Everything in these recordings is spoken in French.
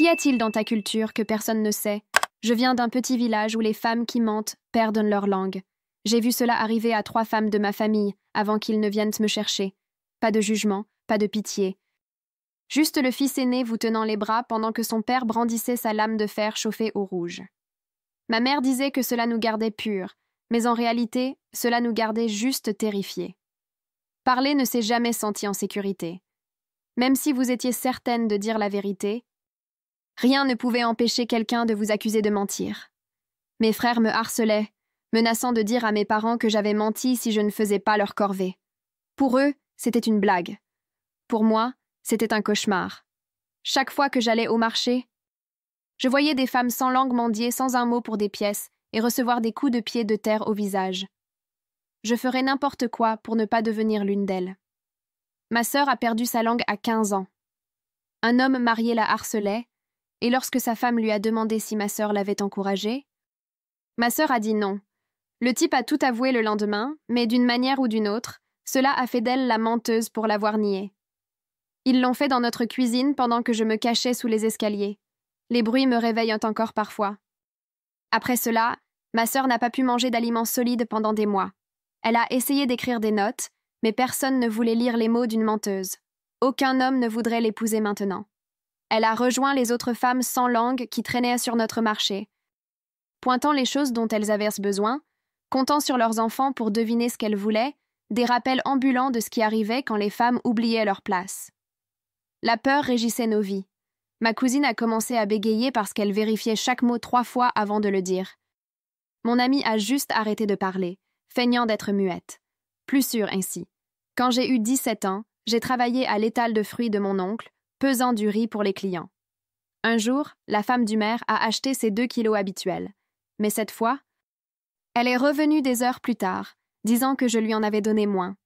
Qu'y a-t-il dans ta culture que personne ne sait? Je viens d'un petit village où les femmes qui mentent perdent leur langue. J'ai vu cela arriver à 3 femmes de ma famille avant qu'ils ne viennent me chercher. Pas de jugement, pas de pitié. Juste le fils aîné vous tenant les bras pendant que son père brandissait sa lame de fer chauffée au rouge. Ma mère disait que cela nous gardait purs, mais en réalité, cela nous gardait juste terrifiés. Parler ne s'est jamais senti en sécurité. Même si vous étiez certaine de dire la vérité, rien ne pouvait empêcher quelqu'un de vous accuser de mentir. Mes frères me harcelaient, menaçant de dire à mes parents que j'avais menti si je ne faisais pas leur corvée. Pour eux, c'était une blague. Pour moi, c'était un cauchemar. Chaque fois que j'allais au marché, je voyais des femmes sans langue mendier sans un mot pour des pièces et recevoir des coups de pied de terre au visage. Je ferais n'importe quoi pour ne pas devenir l'une d'elles. Ma sœur a perdu sa langue à 15 ans. Un homme marié la harcelait, et lorsque sa femme lui a demandé si ma sœur l'avait encouragée, ma sœur a dit non. Le type a tout avoué le lendemain, mais d'une manière ou d'une autre, cela a fait d'elle la menteuse pour l'avoir nié. Ils l'ont fait dans notre cuisine pendant que je me cachais sous les escaliers. Les bruits me réveillent encore parfois. Après cela, ma sœur n'a pas pu manger d'aliments solides pendant des mois. Elle a essayé d'écrire des notes, mais personne ne voulait lire les mots d'une menteuse. Aucun homme ne voudrait l'épouser maintenant. Elle a rejoint les autres femmes sans langue qui traînaient sur notre marché, pointant les choses dont elles avaient besoin, comptant sur leurs enfants pour deviner ce qu'elles voulaient, des rappels ambulants de ce qui arrivait quand les femmes oubliaient leur place. La peur régissait nos vies. Ma cousine a commencé à bégayer parce qu'elle vérifiait chaque mot 3 fois avant de le dire. Mon amie a juste arrêté de parler, feignant d'être muette. Plus sûre ainsi. Quand j'ai eu 17 ans, j'ai travaillé à l'étal de fruits de mon oncle, pesant du riz pour les clients. Un jour, la femme du maire a acheté ses 2 kilos habituels. Mais cette fois, elle est revenue des heures plus tard, disant que je lui en avais donné moins.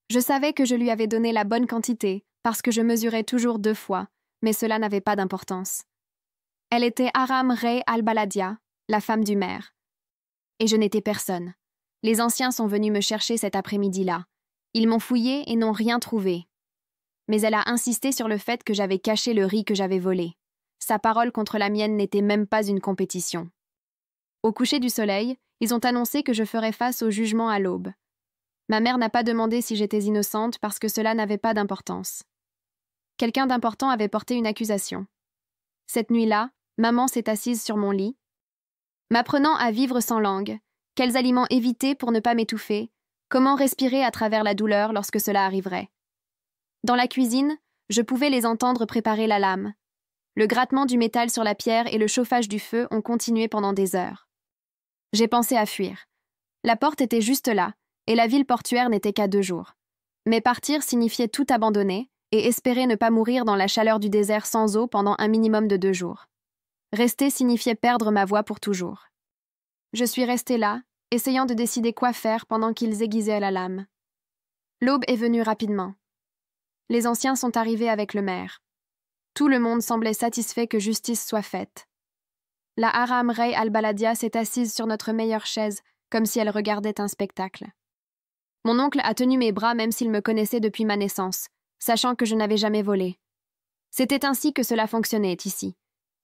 Je savais que je lui avais donné la bonne quantité, parce que je mesurais toujours 2 fois, mais cela n'avait pas d'importance. Elle était Aram Rey al-Baladia, la femme du maire. Et je n'étais personne. Les anciens sont venus me chercher cet après-midi-là. Ils m'ont fouillé et n'ont rien trouvé. Mais elle a insisté sur le fait que j'avais caché le riz que j'avais volé. Sa parole contre la mienne n'était même pas une compétition. Au coucher du soleil, ils ont annoncé que je ferais face au jugement à l'aube. Ma mère n'a pas demandé si j'étais innocente parce que cela n'avait pas d'importance. Quelqu'un d'important avait porté une accusation. Cette nuit-là, maman s'est assise sur mon lit, m'apprenant à vivre sans langue, quels aliments éviter pour ne pas m'étouffer, comment respirer à travers la douleur lorsque cela arriverait. Dans la cuisine, je pouvais les entendre préparer la lame. Le grattement du métal sur la pierre et le chauffage du feu ont continué pendant des heures. J'ai pensé à fuir. La porte était juste là, et la ville portuaire n'était qu'à 2 jours. Mais partir signifiait tout abandonner et espérer ne pas mourir dans la chaleur du désert sans eau pendant un minimum de 2 jours. Rester signifiait perdre ma voix pour toujours. Je suis restée là, essayant de décider quoi faire pendant qu'ils aiguisaient la lame. L'aube est venue rapidement. Les anciens sont arrivés avec le maire. Tout le monde semblait satisfait que justice soit faite. La Aram Rey al-Baladia s'est assise sur notre meilleure chaise, comme si elle regardait un spectacle. Mon oncle a tenu mes bras même s'il me connaissait depuis ma naissance, sachant que je n'avais jamais volé. C'était ainsi que cela fonctionnait ici.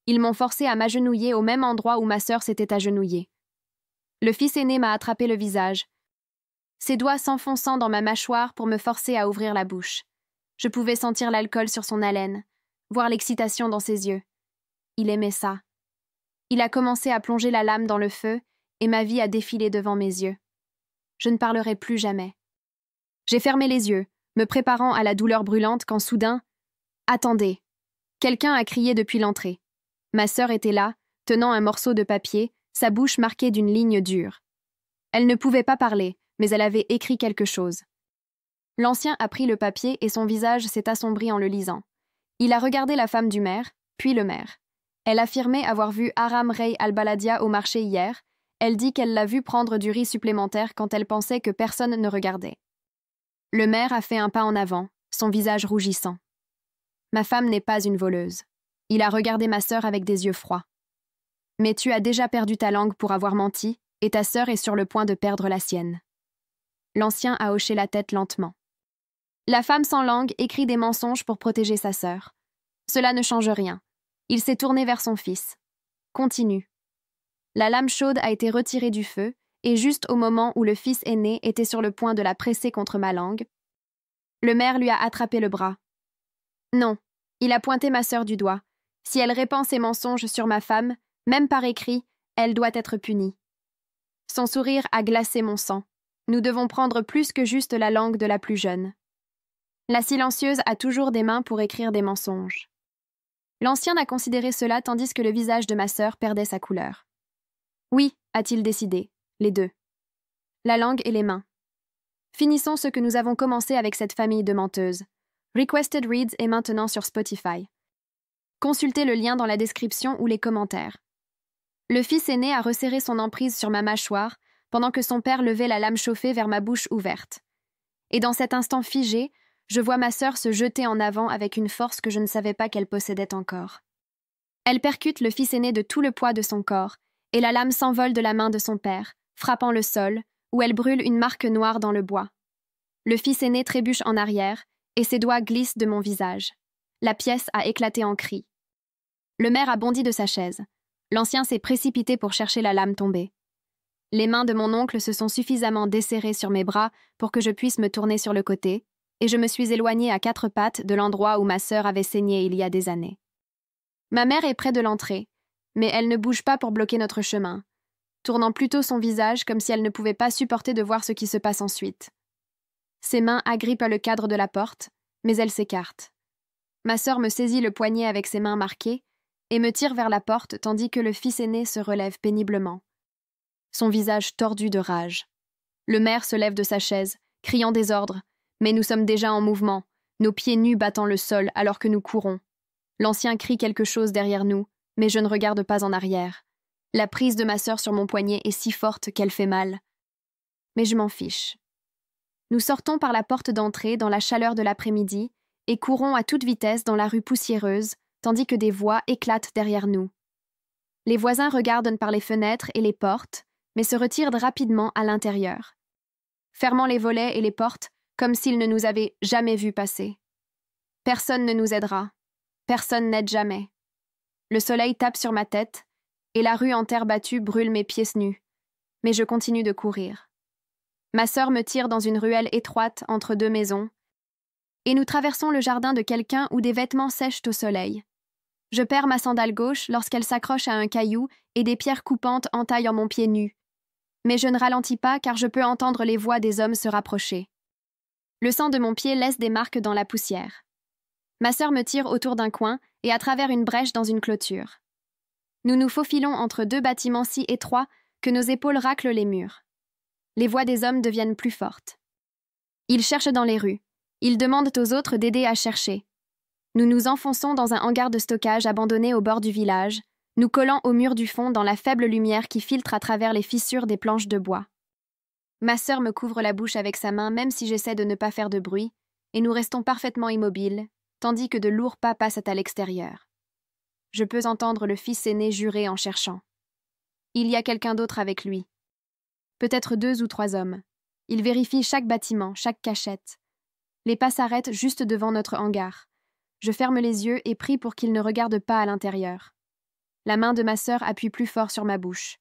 Ils m'ont forcé à m'agenouiller au même endroit où ma sœur s'était agenouillée. Le fils aîné m'a attrapé le visage, ses doigts s'enfonçant dans ma mâchoire pour me forcer à ouvrir la bouche. Je pouvais sentir l'alcool sur son haleine, voir l'excitation dans ses yeux. Il aimait ça. Il a commencé à plonger la lame dans le feu et ma vie a défilé devant mes yeux. Je ne parlerai plus jamais. J'ai fermé les yeux, me préparant à la douleur brûlante quand soudain... Attendez! Quelqu'un a crié depuis l'entrée. Ma sœur était là, tenant un morceau de papier, sa bouche marquée d'une ligne dure. Elle ne pouvait pas parler, mais elle avait écrit quelque chose. L'ancien a pris le papier et son visage s'est assombri en le lisant. Il a regardé la femme du maire, puis le maire. Elle affirmait avoir vu Aram Rey al-Baladia au marché hier. Elle dit qu'elle l'a vu prendre du riz supplémentaire quand elle pensait que personne ne regardait. Le maire a fait un pas en avant, son visage rougissant. Ma femme n'est pas une voleuse. Il a regardé ma sœur avec des yeux froids. Mais tu as déjà perdu ta langue pour avoir menti, et ta sœur est sur le point de perdre la sienne. L'ancien a hoché la tête lentement. La femme sans langue écrit des mensonges pour protéger sa sœur. Cela ne change rien. Il s'est tourné vers son fils. Continue. La lame chaude a été retirée du feu, et juste au moment où le fils aîné était sur le point de la presser contre ma langue, le maire lui a attrapé le bras. Non, il a pointé ma sœur du doigt. Si elle répand ses mensonges sur ma femme, même par écrit, elle doit être punie. Son sourire a glacé mon sang. Nous devons prendre plus que juste la langue de la plus jeune. La silencieuse a toujours des mains pour écrire des mensonges. L'ancien a considéré cela tandis que le visage de ma sœur perdait sa couleur. Oui, a-t-il décidé, les deux. La langue et les mains. Finissons ce que nous avons commencé avec cette famille de menteuses. Requested Reads est maintenant sur Spotify. Consultez le lien dans la description ou les commentaires. Le fils aîné a resserré son emprise sur ma mâchoire pendant que son père levait la lame chauffée vers ma bouche ouverte. Et dans cet instant figé, je vois ma sœur se jeter en avant avec une force que je ne savais pas qu'elle possédait encore. Elle percute le fils aîné de tout le poids de son corps, et la lame s'envole de la main de son père, frappant le sol, où elle brûle une marque noire dans le bois. Le fils aîné trébuche en arrière, et ses doigts glissent de mon visage. La pièce a éclaté en cris. Le maire a bondi de sa chaise. L'ancien s'est précipité pour chercher la lame tombée. Les mains de mon oncle se sont suffisamment desserrées sur mes bras pour que je puisse me tourner sur le côté, et je me suis éloignée à 4 pattes de l'endroit où ma sœur avait saigné il y a des années. Ma mère est près de l'entrée, mais elle ne bouge pas pour bloquer notre chemin, tournant plutôt son visage comme si elle ne pouvait pas supporter de voir ce qui se passe ensuite. Ses mains agrippent le cadre de la porte, mais elle s'écarte. Ma sœur me saisit le poignet avec ses mains marquées et me tire vers la porte tandis que le fils aîné se relève péniblement. Son visage tordu de rage. Le maire se lève de sa chaise, criant des ordres, mais nous sommes déjà en mouvement, nos pieds nus battant le sol alors que nous courons. L'ancien crie quelque chose derrière nous, mais je ne regarde pas en arrière. La prise de ma sœur sur mon poignet est si forte qu'elle fait mal. Mais je m'en fiche. Nous sortons par la porte d'entrée dans la chaleur de l'après-midi et courons à toute vitesse dans la rue poussiéreuse, tandis que des voix éclatent derrière nous. Les voisins regardent par les fenêtres et les portes, mais se retirent rapidement à l'intérieur, fermant les volets et les portes comme s'ils ne nous avaient jamais vus passer. Personne ne nous aidera. Personne n'aide jamais. Le soleil tape sur ma tête, et la rue en terre battue brûle mes pieds nus. Mais je continue de courir. Ma sœur me tire dans une ruelle étroite entre 2 maisons, et nous traversons le jardin de quelqu'un où des vêtements sèchent au soleil. Je perds ma sandale gauche lorsqu'elle s'accroche à un caillou et des pierres coupantes entaillent en mon pied nu. Mais je ne ralentis pas car je peux entendre les voix des hommes se rapprocher. Le sang de mon pied laisse des marques dans la poussière. Ma sœur me tire autour d'un coin et à travers une brèche dans une clôture. Nous nous faufilons entre 2 bâtiments si étroits que nos épaules raclent les murs. Les voix des hommes deviennent plus fortes. Ils cherchent dans les rues. Ils demandent aux autres d'aider à chercher. Nous nous enfonçons dans un hangar de stockage abandonné au bord du village, nous collant au mur du fond dans la faible lumière qui filtre à travers les fissures des planches de bois. Ma sœur me couvre la bouche avec sa main même si j'essaie de ne pas faire de bruit, et nous restons parfaitement immobiles, tandis que de lourds pas passent à l'extérieur. Je peux entendre le fils aîné jurer en cherchant. Il y a quelqu'un d'autre avec lui. Peut-être 2 ou 3 hommes. Il vérifie chaque bâtiment, chaque cachette. Les pas s'arrêtent juste devant notre hangar. Je ferme les yeux et prie pour qu'il ne regarde pas à l'intérieur. La main de ma sœur appuie plus fort sur ma bouche.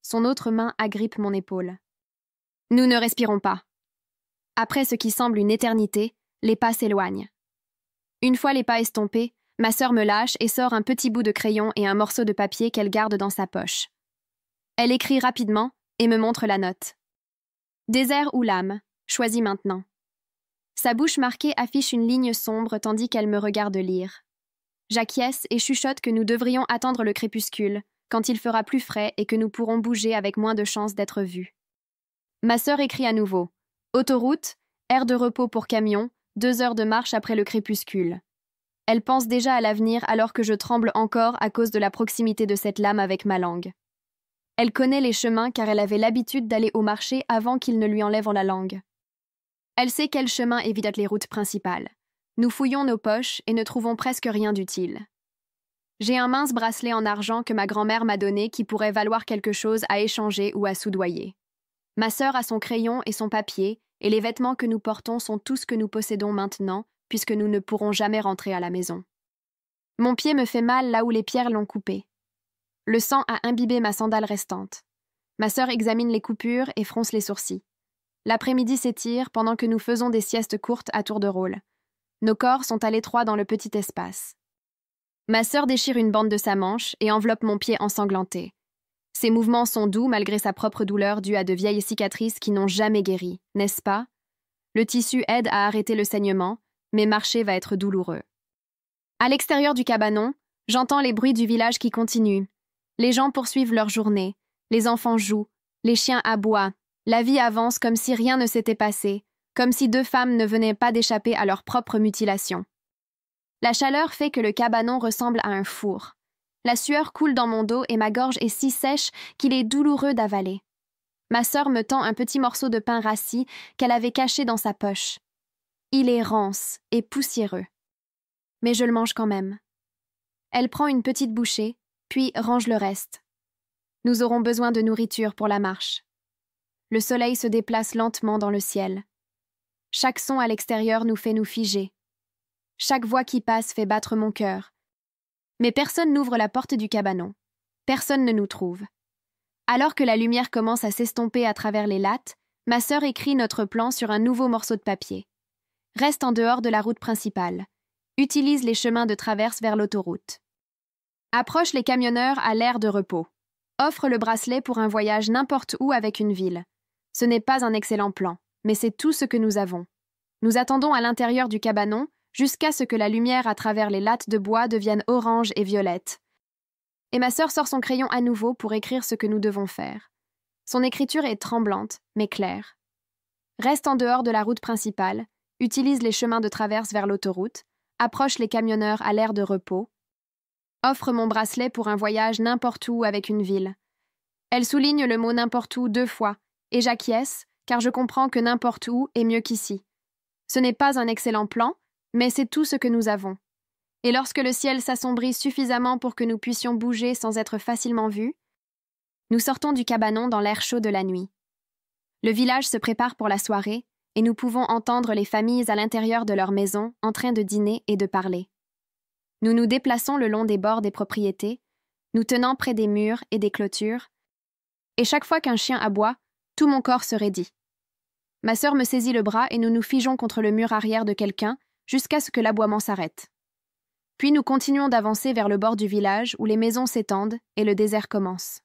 Son autre main agrippe mon épaule. Nous ne respirons pas. Après ce qui semble une éternité, les pas s'éloignent. Une fois les pas estompés, ma sœur me lâche et sort un petit bout de crayon et un morceau de papier qu'elle garde dans sa poche. Elle écrit rapidement et me montre la note. Désert ou lame, choisis maintenant. Sa bouche marquée affiche une ligne sombre tandis qu'elle me regarde lire. J'acquiesce et chuchote que nous devrions attendre le crépuscule, quand il fera plus frais et que nous pourrons bouger avec moins de chances d'être vus. Ma sœur écrit à nouveau. Autoroute, aire de repos pour camion, 2 heures de marche après le crépuscule. Elle pense déjà à l'avenir alors que je tremble encore à cause de la proximité de cette lame avec ma langue. Elle connaît les chemins car elle avait l'habitude d'aller au marché avant qu'ils ne lui enlèvent la langue. Elle sait quel chemin évite les routes principales. Nous fouillons nos poches et ne trouvons presque rien d'utile. J'ai un mince bracelet en argent que ma grand-mère m'a donné qui pourrait valoir quelque chose à échanger ou à soudoyer. Ma sœur a son crayon et son papier, et les vêtements que nous portons sont tout ce que nous possédons maintenant, puisque nous ne pourrons jamais rentrer à la maison. Mon pied me fait mal là où les pierres l'ont coupé. Le sang a imbibé ma sandale restante. Ma sœur examine les coupures et fronce les sourcils. L'après-midi s'étire pendant que nous faisons des siestes courtes à tour de rôle. Nos corps sont à l'étroit dans le petit espace. Ma sœur déchire une bande de sa manche et enveloppe mon pied ensanglanté. Ses mouvements sont doux malgré sa propre douleur due à de vieilles cicatrices qui n'ont jamais guéri, n'est-ce pas? Le tissu aide à arrêter le saignement, mais marcher va être douloureux. À l'extérieur du cabanon, j'entends les bruits du village qui continuent. Les gens poursuivent leur journée, les enfants jouent, les chiens aboient. La vie avance comme si rien ne s'était passé, comme si deux femmes ne venaient pas d'échapper à leur propre mutilation. La chaleur fait que le cabanon ressemble à un four. La sueur coule dans mon dos et ma gorge est si sèche qu'il est douloureux d'avaler. Ma sœur me tend un petit morceau de pain rassis qu'elle avait caché dans sa poche. Il est rance et poussiéreux. Mais je le mange quand même. Elle prend une petite bouchée, puis range le reste. Nous aurons besoin de nourriture pour la marche. Le soleil se déplace lentement dans le ciel. Chaque son à l'extérieur nous fait nous figer. Chaque voix qui passe fait battre mon cœur. Mais personne n'ouvre la porte du cabanon. Personne ne nous trouve. Alors que la lumière commence à s'estomper à travers les lattes, ma sœur écrit notre plan sur un nouveau morceau de papier. Reste en dehors de la route principale. Utilise les chemins de traverse vers l'autoroute. Approche les camionneurs à l'aire de repos. Offre le bracelet pour un voyage n'importe où avec une ville. Ce n'est pas un excellent plan, mais c'est tout ce que nous avons. Nous attendons à l'intérieur du cabanon jusqu'à ce que la lumière à travers les lattes de bois devienne orange et violette. Et ma sœur sort son crayon à nouveau pour écrire ce que nous devons faire. Son écriture est tremblante, mais claire. Reste en dehors de la route principale, utilise les chemins de traverse vers l'autoroute, approche les camionneurs à l'aire de repos, offre mon bracelet pour un voyage n'importe où avec une ville. Elle souligne le mot n'importe où 2 fois, et j'acquiesce, car je comprends que n'importe où est mieux qu'ici. Ce n'est pas un excellent plan, mais c'est tout ce que nous avons. Et lorsque le ciel s'assombrit suffisamment pour que nous puissions bouger sans être facilement vus, nous sortons du cabanon dans l'air chaud de la nuit. Le village se prépare pour la soirée, et nous pouvons entendre les familles à l'intérieur de leur maison en train de dîner et de parler. Nous nous déplaçons le long des bords des propriétés, nous tenant près des murs et des clôtures, et chaque fois qu'un chien aboie, tout mon corps se raidit. Ma sœur me saisit le bras et nous nous figeons contre le mur arrière de quelqu'un jusqu'à ce que l'aboiement s'arrête. Puis nous continuons d'avancer vers le bord du village où les maisons s'étendent et le désert commence.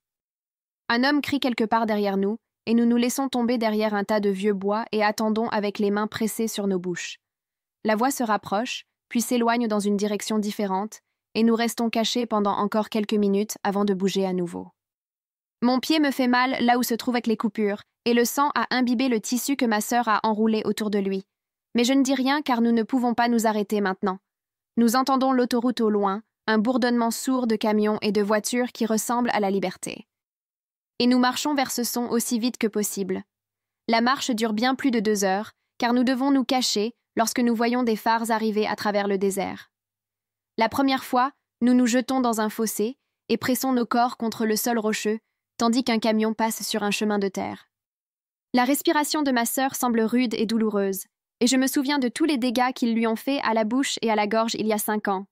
Un homme crie quelque part derrière nous et nous nous laissons tomber derrière un tas de vieux bois et attendons avec les mains pressées sur nos bouches. La voix se rapproche, puis s'éloigne dans une direction différente et nous restons cachés pendant encore quelques minutes avant de bouger à nouveau. Mon pied me fait mal là où se trouvent les coupures et le sang a imbibé le tissu que ma sœur a enroulé autour de lui. Mais je ne dis rien car nous ne pouvons pas nous arrêter maintenant. Nous entendons l'autoroute au loin, un bourdonnement sourd de camions et de voitures qui ressemble à la liberté. Et nous marchons vers ce son aussi vite que possible. La marche dure bien plus de 2 heures, car nous devons nous cacher lorsque nous voyons des phares arriver à travers le désert. La première fois, nous nous jetons dans un fossé et pressons nos corps contre le sol rocheux, tandis qu'un camion passe sur un chemin de terre. La respiration de ma sœur semble rude et douloureuse, et je me souviens de tous les dégâts qu'ils lui ont faits à la bouche et à la gorge il y a 5 ans.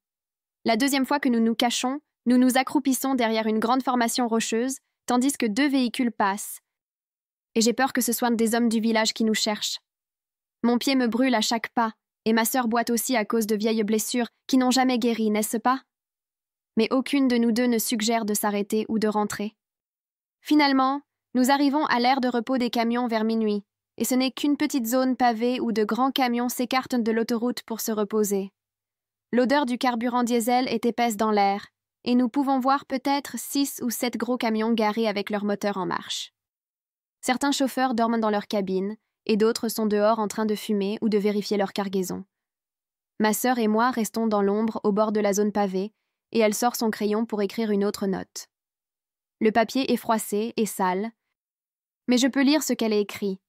La deuxième fois que nous nous cachons, nous nous accroupissons derrière une grande formation rocheuse, tandis que 2 véhicules passent. Et j'ai peur que ce soient des hommes du village qui nous cherchent. Mon pied me brûle à chaque pas, et ma sœur boite aussi à cause de vieilles blessures qui n'ont jamais guéri, n'est-ce pas? Mais aucune de nous deux ne suggère de s'arrêter ou de rentrer. Finalement, nous arrivons à l'aire de repos des camions vers minuit, et ce n'est qu'une petite zone pavée où de grands camions s'écartent de l'autoroute pour se reposer. L'odeur du carburant diesel est épaisse dans l'air, et nous pouvons voir peut-être 6 ou 7 gros camions garés avec leurs moteurs en marche. Certains chauffeurs dorment dans leur cabine, et d'autres sont dehors en train de fumer ou de vérifier leur cargaison. Ma sœur et moi restons dans l'ombre au bord de la zone pavée, et elle sort son crayon pour écrire une autre note. Le papier est froissé et sale, mais je peux lire ce qu'elle a écrit.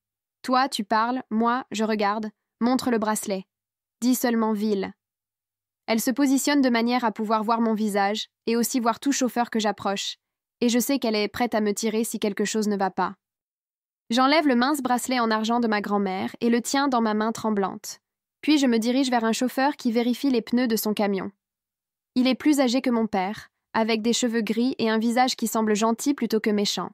Toi, tu parles, moi, je regarde, montre le bracelet. Dis seulement ville. Elle se positionne de manière à pouvoir voir mon visage et aussi voir tout chauffeur que j'approche, et je sais qu'elle est prête à me tirer si quelque chose ne va pas. J'enlève le mince bracelet en argent de ma grand-mère et le tiens dans ma main tremblante. Puis je me dirige vers un chauffeur qui vérifie les pneus de son camion. Il est plus âgé que mon père, avec des cheveux gris et un visage qui semble gentil plutôt que méchant.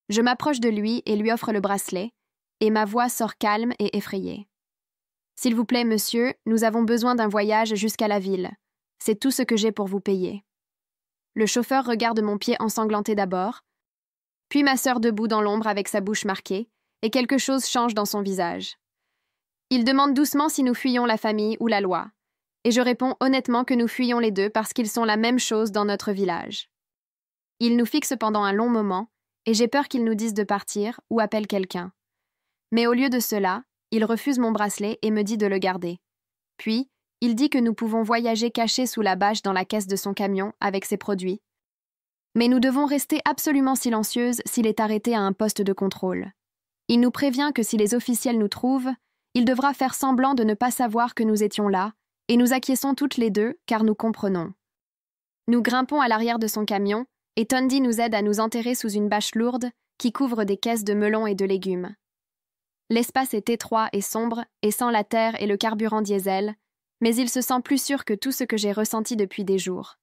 Je m'approche de lui et lui offre le bracelet, et ma voix sort calme et effrayée. « S'il vous plaît, monsieur, nous avons besoin d'un voyage jusqu'à la ville. C'est tout ce que j'ai pour vous payer. » Le chauffeur regarde mon pied ensanglanté d'abord, puis ma sœur debout dans l'ombre avec sa bouche marquée, et quelque chose change dans son visage. Il demande doucement si nous fuyons la famille ou la loi, et je réponds honnêtement que nous fuyons les deux parce qu'ils sont la même chose dans notre village. Il nous fixe pendant un long moment, et j'ai peur qu'il nous dise de partir ou appelle quelqu'un. Mais au lieu de cela, il refuse mon bracelet et me dit de le garder. Puis, il dit que nous pouvons voyager cachés sous la bâche dans la caisse de son camion avec ses produits. Mais nous devons rester absolument silencieuses s'il est arrêté à un poste de contrôle. Il nous prévient que si les officiels nous trouvent, il devra faire semblant de ne pas savoir que nous étions là, et nous acquiesçons toutes les deux car nous comprenons. Nous grimpons à l'arrière de son camion, et Tundi nous aide à nous enterrer sous une bâche lourde qui couvre des caisses de melons et de légumes. L'espace est étroit et sombre, et sans la terre et le carburant diesel, mais il se sent plus sûr que tout ce que j'ai ressenti depuis des jours.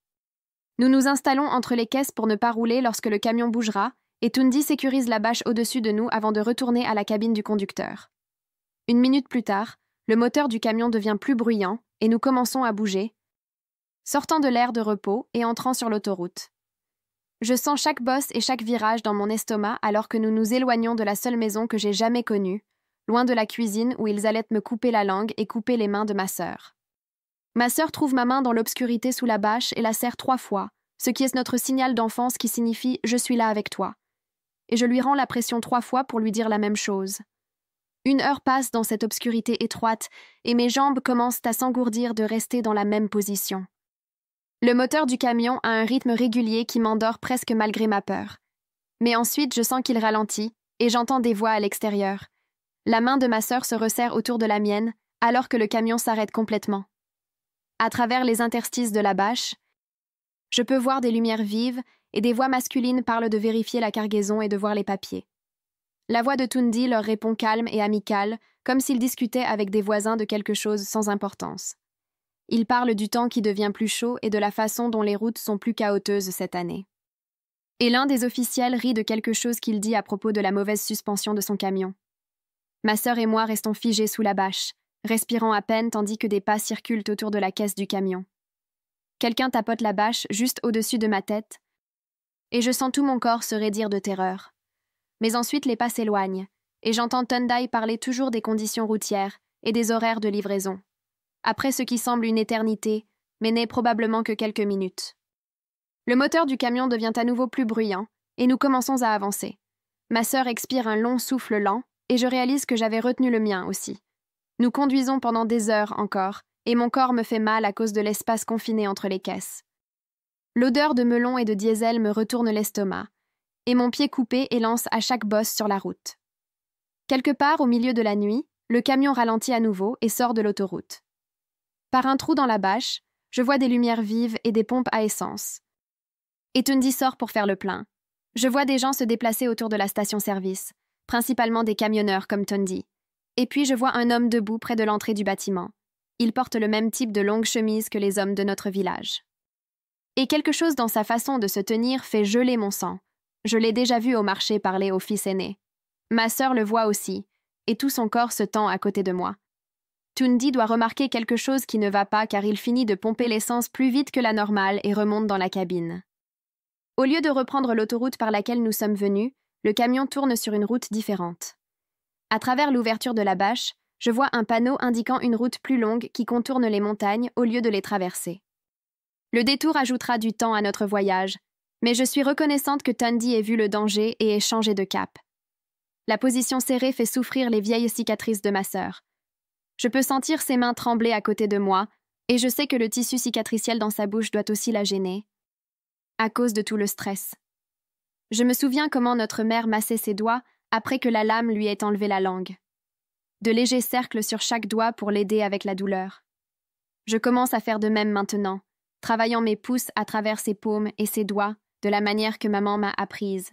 Nous nous installons entre les caisses pour ne pas rouler lorsque le camion bougera, et Tundi sécurise la bâche au-dessus de nous avant de retourner à la cabine du conducteur. Une minute plus tard, le moteur du camion devient plus bruyant, et nous commençons à bouger, sortant de l'air de repos et entrant sur l'autoroute. Je sens chaque bosse et chaque virage dans mon estomac alors que nous nous éloignons de la seule maison que j'ai jamais connue, loin de la cuisine où ils allaient me couper la langue et couper les mains de ma sœur. Ma sœur trouve ma main dans l'obscurité sous la bâche et la serre 3 fois, ce qui est notre signal d'enfance qui signifie « je suis là avec toi ». Et je lui rends la pression 3 fois pour lui dire la même chose. 1 heure passe dans cette obscurité étroite et mes jambes commencent à s'engourdir de rester dans la même position. Le moteur du camion a un rythme régulier qui m'endort presque malgré ma peur. Mais ensuite, je sens qu'il ralentit et j'entends des voix à l'extérieur. La main de ma sœur se resserre autour de la mienne alors que le camion s'arrête complètement. À travers les interstices de la bâche, je peux voir des lumières vives et des voix masculines parlent de vérifier la cargaison et de voir les papiers. La voix de Tundi leur répond calme et amicale, comme s'ils discutaient avec des voisins de quelque chose sans importance. Ils parlent du temps qui devient plus chaud et de la façon dont les routes sont plus chaotiques cette année. Et l'un des officiels rit de quelque chose qu'il dit à propos de la mauvaise suspension de son camion. Ma sœur et moi restons figés sous la bâche, respirant à peine tandis que des pas circulent autour de la caisse du camion. Quelqu'un tapote la bâche juste au-dessus de ma tête, et je sens tout mon corps se raidir de terreur. Mais ensuite les pas s'éloignent, et j'entends Tundai parler toujours des conditions routières et des horaires de livraison. Après ce qui semble une éternité, mais n'est probablement que quelques minutes. Le moteur du camion devient à nouveau plus bruyant, et nous commençons à avancer. Ma sœur expire un long souffle lent, et je réalise que j'avais retenu le mien aussi. Nous conduisons pendant des heures encore, et mon corps me fait mal à cause de l'espace confiné entre les caisses. L'odeur de melon et de diesel me retourne l'estomac, et mon pied coupé élance à chaque bosse sur la route. Quelque part au milieu de la nuit, le camion ralentit à nouveau et sort de l'autoroute. Par un trou dans la bâche, je vois des lumières vives et des pompes à essence. Et Tundi sort pour faire le plein. Je vois des gens se déplacer autour de la station-service, principalement des camionneurs comme Tundi. Et puis je vois un homme debout près de l'entrée du bâtiment. Il porte le même type de longue chemise que les hommes de notre village. Et quelque chose dans sa façon de se tenir fait geler mon sang. Je l'ai déjà vu au marché parler au fils aîné. Ma sœur le voit aussi, et tout son corps se tend à côté de moi. Tundi doit remarquer quelque chose qui ne va pas car il finit de pomper l'essence plus vite que la normale et remonte dans la cabine. Au lieu de reprendre l'autoroute par laquelle nous sommes venus, le camion tourne sur une route différente. À travers l'ouverture de la bâche, je vois un panneau indiquant une route plus longue qui contourne les montagnes au lieu de les traverser. Le détour ajoutera du temps à notre voyage, mais je suis reconnaissante que Tundi ait vu le danger et ait changé de cap. La position serrée fait souffrir les vieilles cicatrices de ma sœur. Je peux sentir ses mains trembler à côté de moi, et je sais que le tissu cicatriciel dans sa bouche doit aussi la gêner, à cause de tout le stress. Je me souviens comment notre mère massait ses doigts après que la lame lui ait enlevé la langue. De légers cercles sur chaque doigt pour l'aider avec la douleur. Je commence à faire de même maintenant, travaillant mes pouces à travers ses paumes et ses doigts de la manière que maman m'a apprise.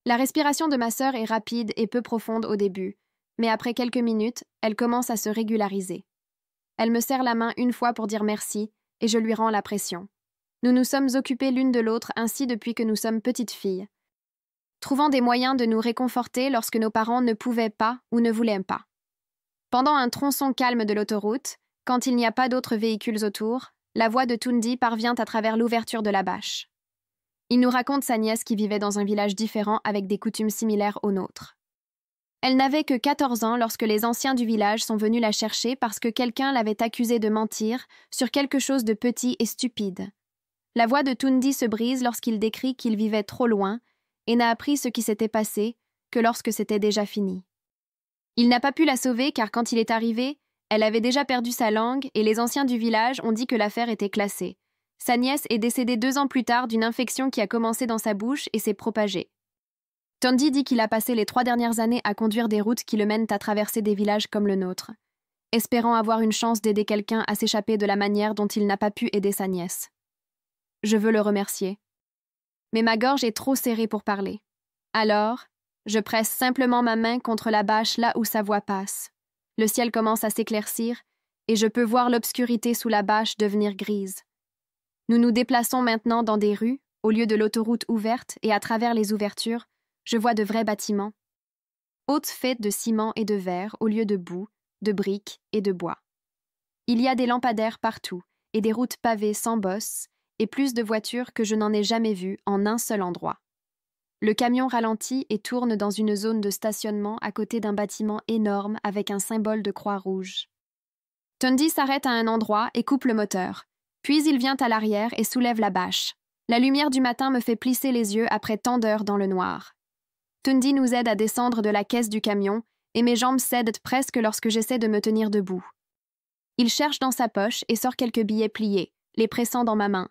La respiration de ma sœur est rapide et peu profonde au début, mais après quelques minutes, elle commence à se régulariser. Elle me serre la main une fois pour dire merci, et je lui rends la pression. Nous nous sommes occupés l'une de l'autre ainsi depuis que nous sommes petites filles, trouvant des moyens de nous réconforter lorsque nos parents ne pouvaient pas ou ne voulaient pas. Pendant un tronçon calme de l'autoroute, quand il n'y a pas d'autres véhicules autour, la voix de Tundi parvient à travers l'ouverture de la bâche. Il nous raconte sa nièce qui vivait dans un village différent avec des coutumes similaires aux nôtres. Elle n'avait que 14 ans lorsque les anciens du village sont venus la chercher parce que quelqu'un l'avait accusée de mentir sur quelque chose de petit et stupide. La voix de Tundi se brise lorsqu'il décrit qu'il vivait trop loin et n'a appris ce qui s'était passé que lorsque c'était déjà fini. Il n'a pas pu la sauver car quand il est arrivé, elle avait déjà perdu sa langue et les anciens du village ont dit que l'affaire était classée. Sa nièce est décédée 2 ans plus tard d'une infection qui a commencé dans sa bouche et s'est propagée. Tundi dit qu'il a passé les 3 dernières années à conduire des routes qui le mènent à traverser des villages comme le nôtre, espérant avoir une chance d'aider quelqu'un à s'échapper de la manière dont il n'a pas pu aider sa nièce. Je veux le remercier. Mais ma gorge est trop serrée pour parler. Alors, je presse simplement ma main contre la bâche là où sa voix passe. Le ciel commence à s'éclaircir et je peux voir l'obscurité sous la bâche devenir grise. Nous nous déplaçons maintenant dans des rues, au lieu de l'autoroute ouverte et à travers les ouvertures, je vois de vrais bâtiments. Hautes faites de ciment et de verre au lieu de boue, de briques et de bois. Il y a des lampadaires partout et des routes pavées sans bosses et plus de voitures que je n'en ai jamais vues en un seul endroit. Le camion ralentit et tourne dans une zone de stationnement à côté d'un bâtiment énorme avec un symbole de croix rouge. Tundi s'arrête à un endroit et coupe le moteur. Puis il vient à l'arrière et soulève la bâche. La lumière du matin me fait plisser les yeux après tant d'heures dans le noir. Tundi nous aide à descendre de la caisse du camion et mes jambes cèdent presque lorsque j'essaie de me tenir debout. Il cherche dans sa poche et sort quelques billets pliés, les pressant dans ma main.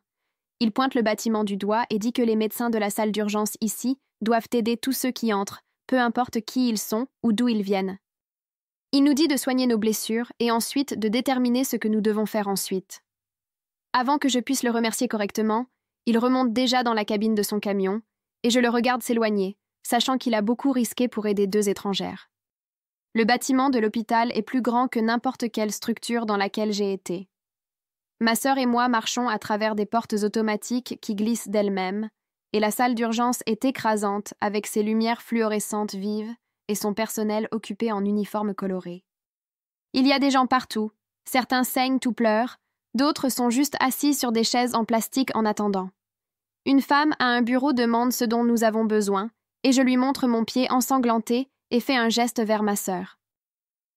Il pointe le bâtiment du doigt et dit que les médecins de la salle d'urgence ici doivent aider tous ceux qui entrent, peu importe qui ils sont ou d'où ils viennent. Il nous dit de soigner nos blessures et ensuite de déterminer ce que nous devons faire ensuite. Avant que je puisse le remercier correctement, il remonte déjà dans la cabine de son camion et je le regarde s'éloigner, sachant qu'il a beaucoup risqué pour aider 2 étrangères. Le bâtiment de l'hôpital est plus grand que n'importe quelle structure dans laquelle j'ai été. Ma sœur et moi marchons à travers des portes automatiques qui glissent d'elles-mêmes, et la salle d'urgence est écrasante avec ses lumières fluorescentes vives et son personnel occupé en uniforme coloré. Il y a des gens partout, certains saignent ou pleurent, d'autres sont juste assis sur des chaises en plastique en attendant. Une femme à un bureau demande ce dont nous avons besoin, et je lui montre mon pied ensanglanté et fais un geste vers ma sœur.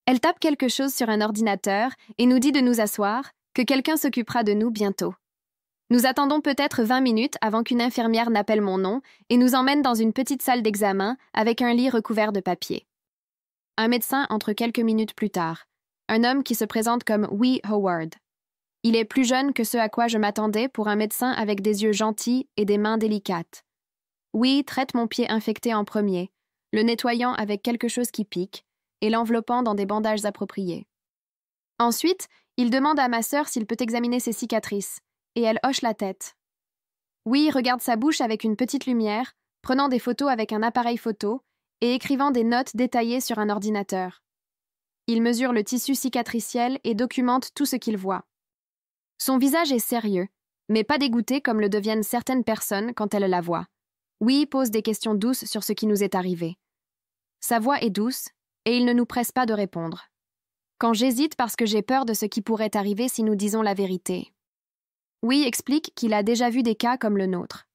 Elle tape quelque chose sur un ordinateur et nous dit de nous asseoir, que quelqu'un s'occupera de nous bientôt. Nous attendons peut-être 20 minutes avant qu'une infirmière n'appelle mon nom et nous emmène dans une petite salle d'examen avec un lit recouvert de papier. Un médecin entre quelques minutes plus tard, un homme qui se présente comme Wee Howard. Il est plus jeune que ce à quoi je m'attendais pour un médecin avec des yeux gentils et des mains délicates. Wee traite mon pied infecté en premier, le nettoyant avec quelque chose qui pique et l'enveloppant dans des bandages appropriés. Ensuite, il demande à ma sœur s'il peut examiner ses cicatrices, et elle hoche la tête. Wee regarde sa bouche avec une petite lumière, prenant des photos avec un appareil photo et écrivant des notes détaillées sur un ordinateur. Il mesure le tissu cicatriciel et documente tout ce qu'il voit. Son visage est sérieux, mais pas dégoûté comme le deviennent certaines personnes quand elles la voient. Wee pose des questions douces sur ce qui nous est arrivé. Sa voix est douce, et il ne nous presse pas de répondre. Quand j'hésite parce que j'ai peur de ce qui pourrait arriver si nous disons la vérité. Wee explique qu'il a déjà vu des cas comme le nôtre.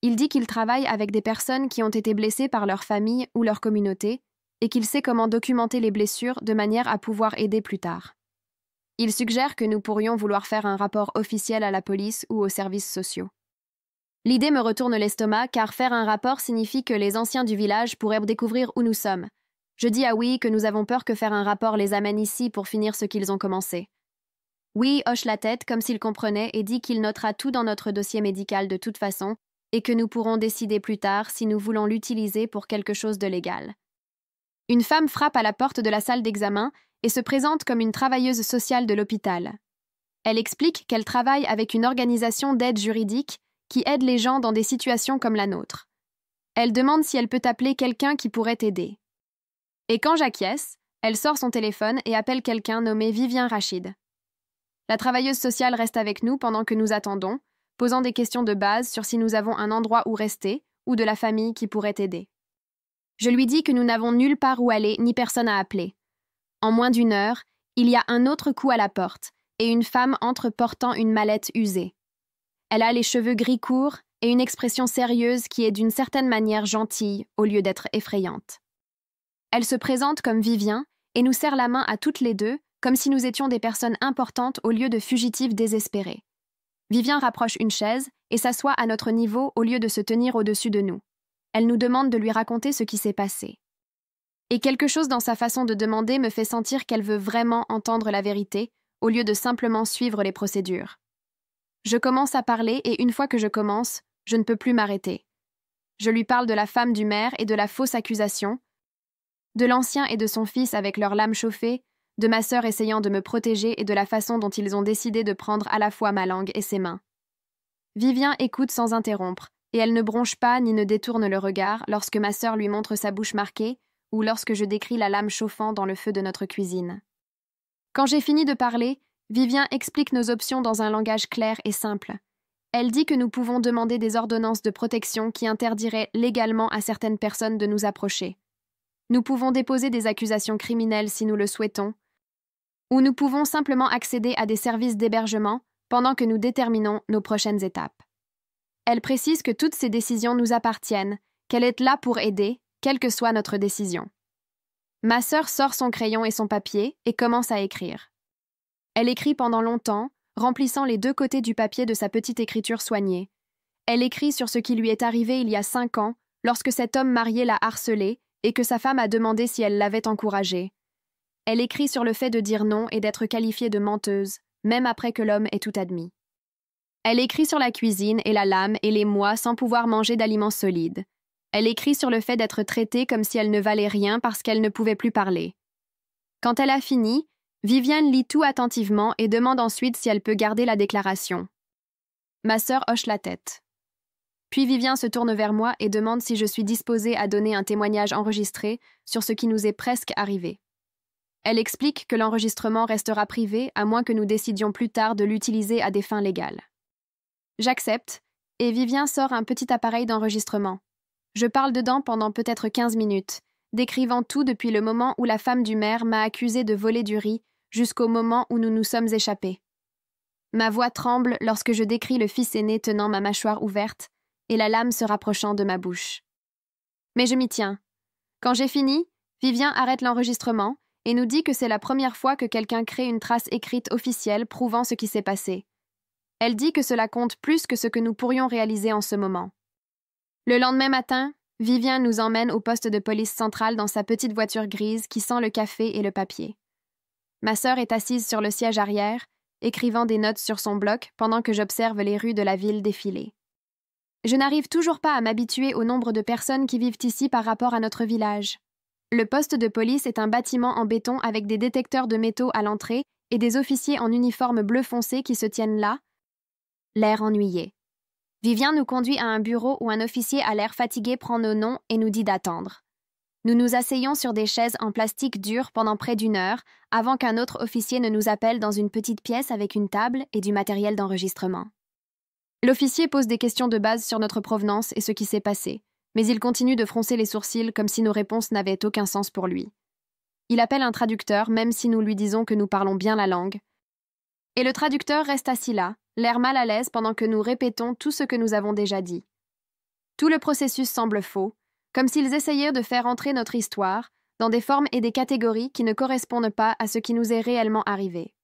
Il dit qu'il travaille avec des personnes qui ont été blessées par leur famille ou leur communauté et qu'il sait comment documenter les blessures de manière à pouvoir aider plus tard. Il suggère que nous pourrions vouloir faire un rapport officiel à la police ou aux services sociaux. L'idée me retourne l'estomac car faire un rapport signifie que les anciens du village pourraient découvrir où nous sommes. Je dis à Wee que nous avons peur que faire un rapport les amène ici pour finir ce qu'ils ont commencé. Wee hoche la tête comme s'il comprenait et dit qu'il notera tout dans notre dossier médical de toute façon et que nous pourrons décider plus tard si nous voulons l'utiliser pour quelque chose de légal. Une femme frappe à la porte de la salle d'examen et se présente comme une travailleuse sociale de l'hôpital. Elle explique qu'elle travaille avec une organisation d'aide juridique qui aide les gens dans des situations comme la nôtre. Elle demande si elle peut appeler quelqu'un qui pourrait aider. Et quand j'acquiesce, elle sort son téléphone et appelle quelqu'un nommé Vivien Rachid. La travailleuse sociale reste avec nous pendant que nous attendons, posant des questions de base sur si nous avons un endroit où rester ou de la famille qui pourrait aider. Je lui dis que nous n'avons nulle part où aller ni personne à appeler. En moins d'une heure, il y a un autre coup à la porte et une femme entre portant une mallette usée. Elle a les cheveux gris courts et une expression sérieuse qui est d'une certaine manière gentille au lieu d'être effrayante. Elle se présente comme Vivien et nous serre la main à toutes les deux comme si nous étions des personnes importantes au lieu de fugitifs désespérés. Vivien rapproche une chaise et s'assoit à notre niveau au lieu de se tenir au-dessus de nous. Elle nous demande de lui raconter ce qui s'est passé. Et quelque chose dans sa façon de demander me fait sentir qu'elle veut vraiment entendre la vérité au lieu de simplement suivre les procédures. Je commence à parler et une fois que je commence, je ne peux plus m'arrêter. Je lui parle de la femme du maire et de la fausse accusation, de l'ancien et de son fils avec leurs lames chauffées, de ma sœur essayant de me protéger et de la façon dont ils ont décidé de prendre à la fois ma langue et ses mains. Vivien écoute sans interrompre, et elle ne bronche pas ni ne détourne le regard lorsque ma sœur lui montre sa bouche marquée ou lorsque je décris la lame chauffant dans le feu de notre cuisine. Quand j'ai fini de parler, Vivien explique nos options dans un langage clair et simple. Elle dit que nous pouvons demander des ordonnances de protection qui interdiraient légalement à certaines personnes de nous approcher. Nous pouvons déposer des accusations criminelles si nous le souhaitons, ou nous pouvons simplement accéder à des services d'hébergement pendant que nous déterminons nos prochaines étapes. Elle précise que toutes ces décisions nous appartiennent, qu'elle est là pour aider, quelle que soit notre décision. Ma sœur sort son crayon et son papier et commence à écrire. Elle écrit pendant longtemps, remplissant les deux côtés du papier de sa petite écriture soignée. Elle écrit sur ce qui lui est arrivé il y a 5 ans, lorsque cet homme marié l'a harcelée et que sa femme a demandé si elle l'avait encouragée. Elle écrit sur le fait de dire non et d'être qualifiée de menteuse, même après que l'homme ait tout admis. Elle écrit sur la cuisine et la lame et les mois sans pouvoir manger d'aliments solides. Elle écrit sur le fait d'être traitée comme si elle ne valait rien parce qu'elle ne pouvait plus parler. Quand elle a fini, Viviane lit tout attentivement et demande ensuite si elle peut garder la déclaration. Ma sœur hoche la tête. Puis Viviane se tourne vers moi et demande si je suis disposée à donner un témoignage enregistré sur ce qui nous est presque arrivé. Elle explique que l'enregistrement restera privé à moins que nous décidions plus tard de l'utiliser à des fins légales. J'accepte, et Viviane sort un petit appareil d'enregistrement. Je parle dedans pendant peut-être 15 minutes, décrivant tout depuis le moment où la femme du maire m'a accusée de voler du riz jusqu'au moment où nous nous sommes échappés. Ma voix tremble lorsque je décris le fils aîné tenant ma mâchoire ouverte et la lame se rapprochant de ma bouche. Mais je m'y tiens. Quand j'ai fini, Viviane arrête l'enregistrement et nous dit que c'est la première fois que quelqu'un crée une trace écrite officielle prouvant ce qui s'est passé. Elle dit que cela compte plus que ce que nous pourrions réaliser en ce moment. Le lendemain matin, Viviane nous emmène au poste de police central dans sa petite voiture grise qui sent le café et le papier. Ma sœur est assise sur le siège arrière, écrivant des notes sur son bloc pendant que j'observe les rues de la ville défiler. Je n'arrive toujours pas à m'habituer au nombre de personnes qui vivent ici par rapport à notre village. Le poste de police est un bâtiment en béton avec des détecteurs de métaux à l'entrée et des officiers en uniforme bleu foncé qui se tiennent là, l'air ennuyé. Viviane nous conduit à un bureau où un officier à l'air fatigué prend nos noms et nous dit d'attendre. Nous nous asseyons sur des chaises en plastique dur pendant près d'1 heure avant qu'un autre officier ne nous appelle dans une petite pièce avec une table et du matériel d'enregistrement. L'officier pose des questions de base sur notre provenance et ce qui s'est passé, mais il continue de froncer les sourcils comme si nos réponses n'avaient aucun sens pour lui. Il appelle un traducteur même si nous lui disons que nous parlons bien la langue. Et le traducteur reste assis là, l'air mal à l'aise pendant que nous répétons tout ce que nous avons déjà dit. Tout le processus semble faux, comme s'ils essayaient de faire entrer notre histoire dans des formes et des catégories qui ne correspondent pas à ce qui nous est réellement arrivé.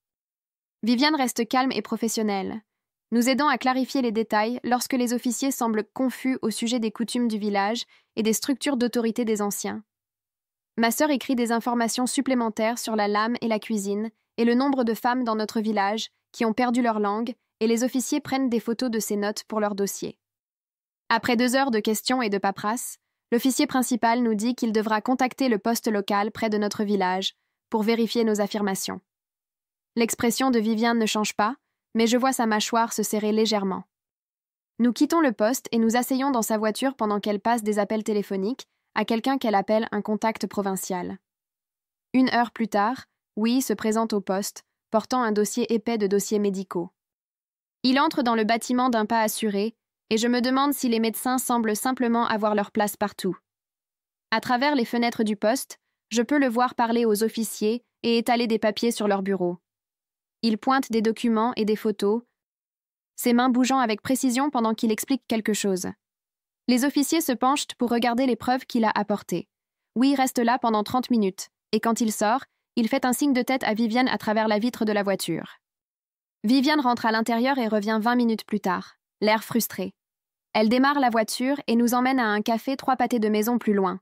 Viviane reste calme et professionnelle, nous aidant à clarifier les détails lorsque les officiers semblent confus au sujet des coutumes du village et des structures d'autorité des anciens. Ma sœur écrit des informations supplémentaires sur la lame et la cuisine et le nombre de femmes dans notre village qui ont perdu leur langue et les officiers prennent des photos de ces notes pour leur dossier. Après 2 heures de questions et de paperasse, l'officier principal nous dit qu'il devra contacter le poste local près de notre village pour vérifier nos affirmations. L'expression de Viviane ne change pas, mais je vois sa mâchoire se serrer légèrement. Nous quittons le poste et nous asseyons dans sa voiture pendant qu'elle passe des appels téléphoniques à quelqu'un qu'elle appelle un contact provincial. 1 heure plus tard, Louis se présente au poste, portant un dossier épais de dossiers médicaux. Il entre dans le bâtiment d'un pas assuré, et je me demande si les médecins semblent simplement avoir leur place partout. À travers les fenêtres du poste, je peux le voir parler aux officiers et étaler des papiers sur leur bureau. Il pointe des documents et des photos, ses mains bougeant avec précision pendant qu'il explique quelque chose. Les officiers se penchent pour regarder les preuves qu'il a apportées. Oui reste là pendant 30 minutes, et quand il sort, il fait un signe de tête à Viviane à travers la vitre de la voiture. Viviane rentre à l'intérieur et revient 20 minutes plus tard, l'air frustré. Elle démarre la voiture et nous emmène à un café 3 pâtés de maison plus loin.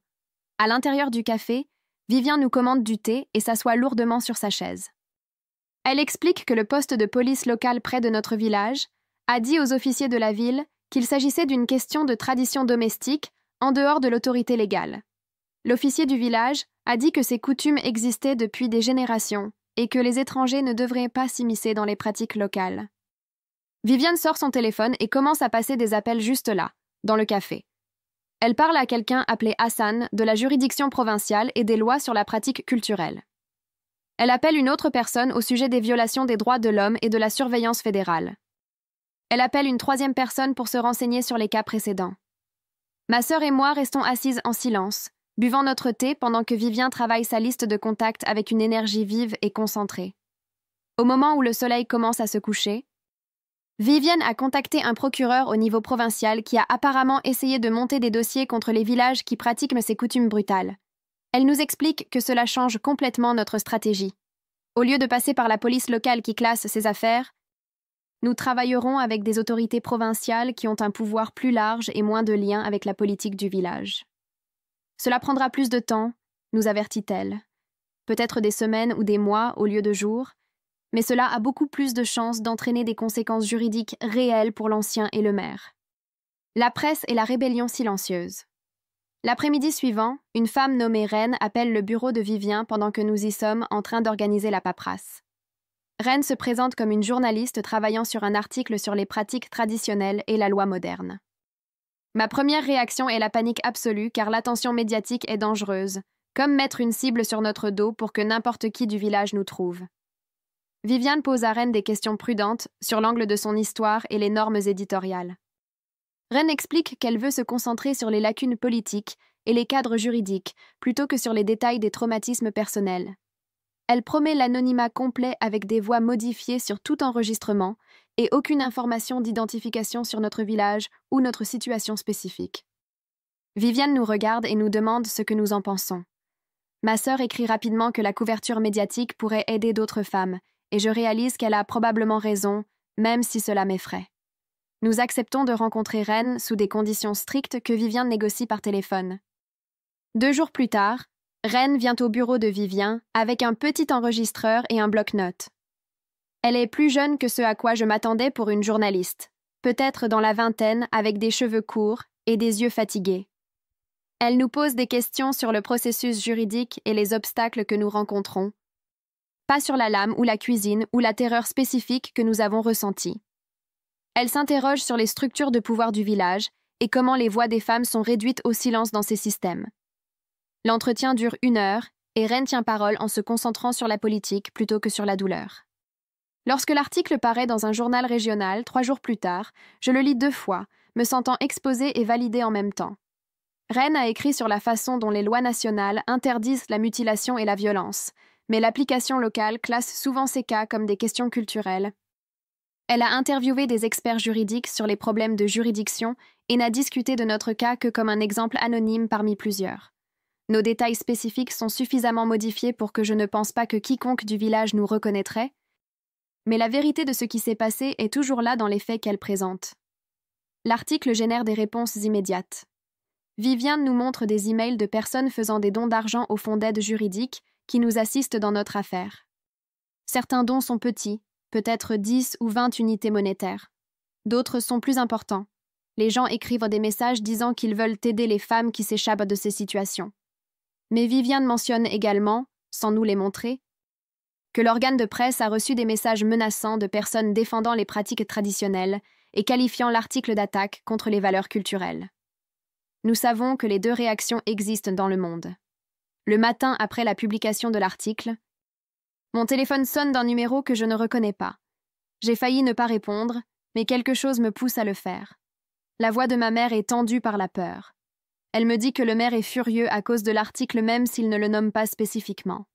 À l'intérieur du café, Viviane nous commande du thé et s'assoit lourdement sur sa chaise. Elle explique que le poste de police local près de notre village a dit aux officiers de la ville qu'il s'agissait d'une question de tradition domestique en dehors de l'autorité légale. L'officier du village a dit que ces coutumes existaient depuis des générations et que les étrangers ne devraient pas s'immiscer dans les pratiques locales. Viviane sort son téléphone et commence à passer des appels juste là, dans le café. Elle parle à quelqu'un appelé Hassan de la juridiction provinciale et des lois sur la pratique culturelle. Elle appelle une autre personne au sujet des violations des droits de l'homme et de la surveillance fédérale. Elle appelle une 3e personne pour se renseigner sur les cas précédents. Ma sœur et moi restons assises en silence, buvant notre thé pendant que Viviane travaille sa liste de contacts avec une énergie vive et concentrée. Au moment où le soleil commence à se coucher, Viviane a contacté un procureur au niveau provincial qui a apparemment essayé de monter des dossiers contre les villages qui pratiquent ces coutumes brutales. Elle nous explique que cela change complètement notre stratégie. Au lieu de passer par la police locale qui classe ces affaires, nous travaillerons avec des autorités provinciales qui ont un pouvoir plus large et moins de lien avec la politique du village. Cela prendra plus de temps, nous avertit-elle. Peut-être des semaines ou des mois au lieu de jours, mais cela a beaucoup plus de chances d'entraîner des conséquences juridiques réelles pour l'ancien et le maire. La presse et la rébellion silencieuse. L'après-midi suivant, une femme nommée Reine appelle le bureau de Viviane pendant que nous y sommes en train d'organiser la paperasse. Reine se présente comme une journaliste travaillant sur un article sur les pratiques traditionnelles et la loi moderne. Ma première réaction est la panique absolue car l'attention médiatique est dangereuse, comme mettre une cible sur notre dos pour que n'importe qui du village nous trouve. Viviane pose à Reine des questions prudentes sur l'angle de son histoire et les normes éditoriales. Reine explique qu'elle veut se concentrer sur les lacunes politiques et les cadres juridiques, plutôt que sur les détails des traumatismes personnels. Elle promet l'anonymat complet avec des voix modifiées sur tout enregistrement et aucune information d'identification sur notre village ou notre situation spécifique. Viviane nous regarde et nous demande ce que nous en pensons. Ma sœur écrit rapidement que la couverture médiatique pourrait aider d'autres femmes, et je réalise qu'elle a probablement raison, même si cela m'effraie. Nous acceptons de rencontrer Reine sous des conditions strictes que Viviane négocie par téléphone. 2 jours plus tard, Reine vient au bureau de Viviane avec un petit enregistreur et un bloc-notes. Elle est plus jeune que ce à quoi je m'attendais pour une journaliste, peut-être dans la vingtaine avec des cheveux courts et des yeux fatigués. Elle nous pose des questions sur le processus juridique et les obstacles que nous rencontrons, pas sur la lame ou la cuisine ou la terreur spécifique que nous avons ressentie. Elle s'interroge sur les structures de pouvoir du village et comment les voix des femmes sont réduites au silence dans ces systèmes. L'entretien dure 1 heure et Reine tient parole en se concentrant sur la politique plutôt que sur la douleur. Lorsque l'article paraît dans un journal régional 3 jours plus tard, je le lis 2 fois, me sentant exposée et validée en même temps. Reine a écrit sur la façon dont les lois nationales interdisent la mutilation et la violence, mais l'application locale classe souvent ces cas comme des questions culturelles. Elle a interviewé des experts juridiques sur les problèmes de juridiction et n'a discuté de notre cas que comme un exemple anonyme parmi plusieurs. Nos détails spécifiques sont suffisamment modifiés pour que je ne pense pas que quiconque du village nous reconnaîtrait, mais la vérité de ce qui s'est passé est toujours là dans les faits qu'elle présente. L'article génère des réponses immédiates. Viviane nous montre des emails de personnes faisant des dons d'argent au fonds d'aide juridique qui nous assistent dans notre affaire. Certains dons sont petits, peut-être 10 ou 20 unités monétaires. D'autres sont plus importants. Les gens écrivent des messages disant qu'ils veulent aider les femmes qui s'échappent de ces situations. Mais Viviane mentionne également, sans nous les montrer, que l'organe de presse a reçu des messages menaçants de personnes défendant les pratiques traditionnelles et qualifiant l'article d'attaque contre les valeurs culturelles. Nous savons que les 2 réactions existent dans le monde. Le matin après la publication de l'article, Mon téléphone sonne d'un numéro que je ne reconnais pas. J'ai failli ne pas répondre, mais quelque chose me pousse à le faire. La voix de ma mère est tendue par la peur. Elle me dit que le maire est furieux à cause de l'article même s'il ne le nomme pas spécifiquement.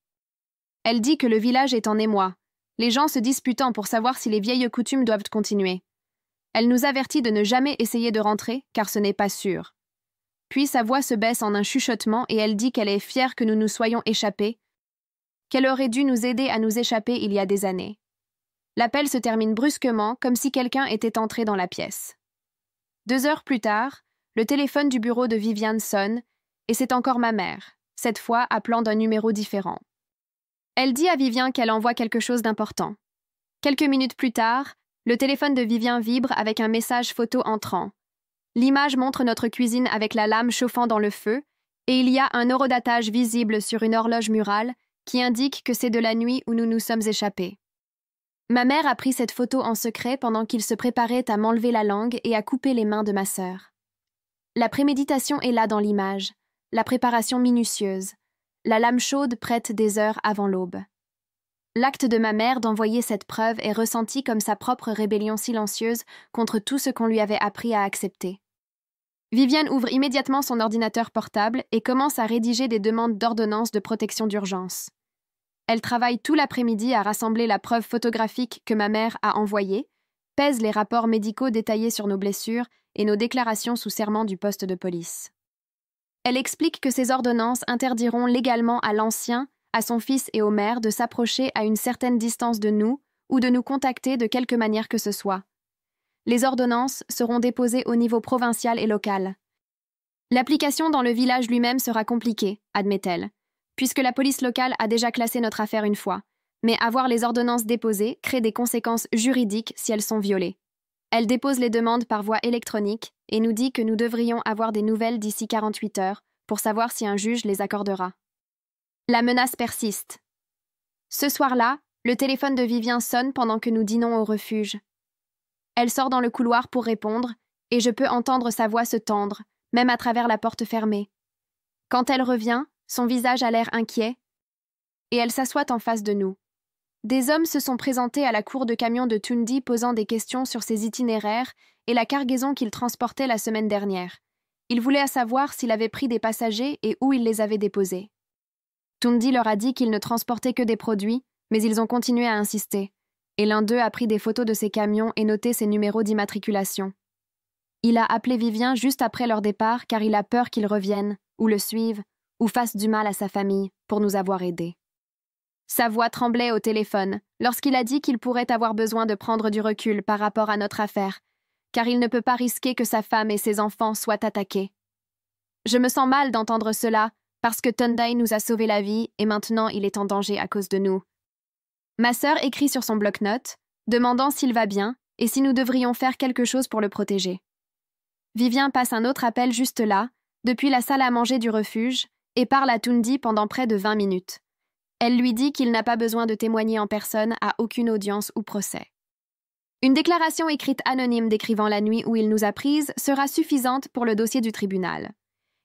Elle dit que le village est en émoi, les gens se disputant pour savoir si les vieilles coutumes doivent continuer. Elle nous avertit de ne jamais essayer de rentrer, car ce n'est pas sûr. Puis sa voix se baisse en un chuchotement et elle dit qu'elle est fière que nous nous soyons échappés, qu'elle aurait dû nous aider à nous échapper il y a des années. L'appel se termine brusquement, comme si quelqu'un était entré dans la pièce. 2 heures plus tard, le téléphone du bureau de Viviane sonne, et c'est encore ma mère, cette fois appelant d'un numéro différent. Elle dit à Viviane qu'elle envoie quelque chose d'important. Quelques minutes plus tard, le téléphone de Viviane vibre avec un message photo entrant. L'image montre notre cuisine avec la lame chauffant dans le feu, et il y a un horodatage visible sur une horloge murale qui indique que c'est de la nuit où nous nous sommes échappés. Ma mère a pris cette photo en secret pendant qu'il se préparait à m'enlever la langue et à couper les mains de ma sœur. La préméditation est là dans l'image, la préparation minutieuse, la lame chaude prête des heures avant l'aube. L'acte de ma mère d'envoyer cette preuve est ressenti comme sa propre rébellion silencieuse contre tout ce qu'on lui avait appris à accepter. Viviane ouvre immédiatement son ordinateur portable et commence à rédiger des demandes d'ordonnance de protection d'urgence. Elle travaille tout l'après-midi à rassembler la preuve photographique que ma mère a envoyée, pèse les rapports médicaux détaillés sur nos blessures et nos déclarations sous serment du poste de police. Elle explique que ces ordonnances interdiront légalement à l'ancien, à son fils et au maire de s'approcher à une certaine distance de nous ou de nous contacter de quelque manière que ce soit. Les ordonnances seront déposées au niveau provincial et local. L'application dans le village lui-même sera compliquée, admet-elle, puisque la police locale a déjà classé notre affaire une fois, mais avoir les ordonnances déposées crée des conséquences juridiques si elles sont violées. Elle dépose les demandes par voie électronique et nous dit que nous devrions avoir des nouvelles d'ici 48 heures pour savoir si un juge les accordera. La menace persiste. Ce soir-là, le téléphone de Viviane sonne pendant que nous dînons au refuge. Elle sort dans le couloir pour répondre et je peux entendre sa voix se tendre, même à travers la porte fermée. Quand elle revient, son visage a l'air inquiet et elle s'assoit en face de nous. Des hommes se sont présentés à la cour de camion de Tundi posant des questions sur ses itinéraires et la cargaison qu'il transportait la semaine dernière. Ils voulaient savoir s'il avait pris des passagers et où il les avait déposés. Tundi leur a dit qu'il ne transportait que des produits, mais ils ont continué à insister, et l'un d'eux a pris des photos de ses camions et noté ses numéros d'immatriculation. Il a appelé Viviane juste après leur départ car il a peur qu'ils reviennent, ou le suivent, ou fassent du mal à sa famille pour nous avoir aidés. Sa voix tremblait au téléphone lorsqu'il a dit qu'il pourrait avoir besoin de prendre du recul par rapport à notre affaire, car il ne peut pas risquer que sa femme et ses enfants soient attaqués. Je me sens mal d'entendre cela parce que Tundai nous a sauvé la vie et maintenant il est en danger à cause de nous. Ma sœur écrit sur son bloc-notes, demandant s'il va bien et si nous devrions faire quelque chose pour le protéger. Viviane passe un autre appel juste là, depuis la salle à manger du refuge, et parle à Tundi pendant près de 20 minutes. Elle lui dit qu'il n'a pas besoin de témoigner en personne à aucune audience ou procès. Une déclaration écrite anonyme décrivant la nuit où il nous a prises sera suffisante pour le dossier du tribunal.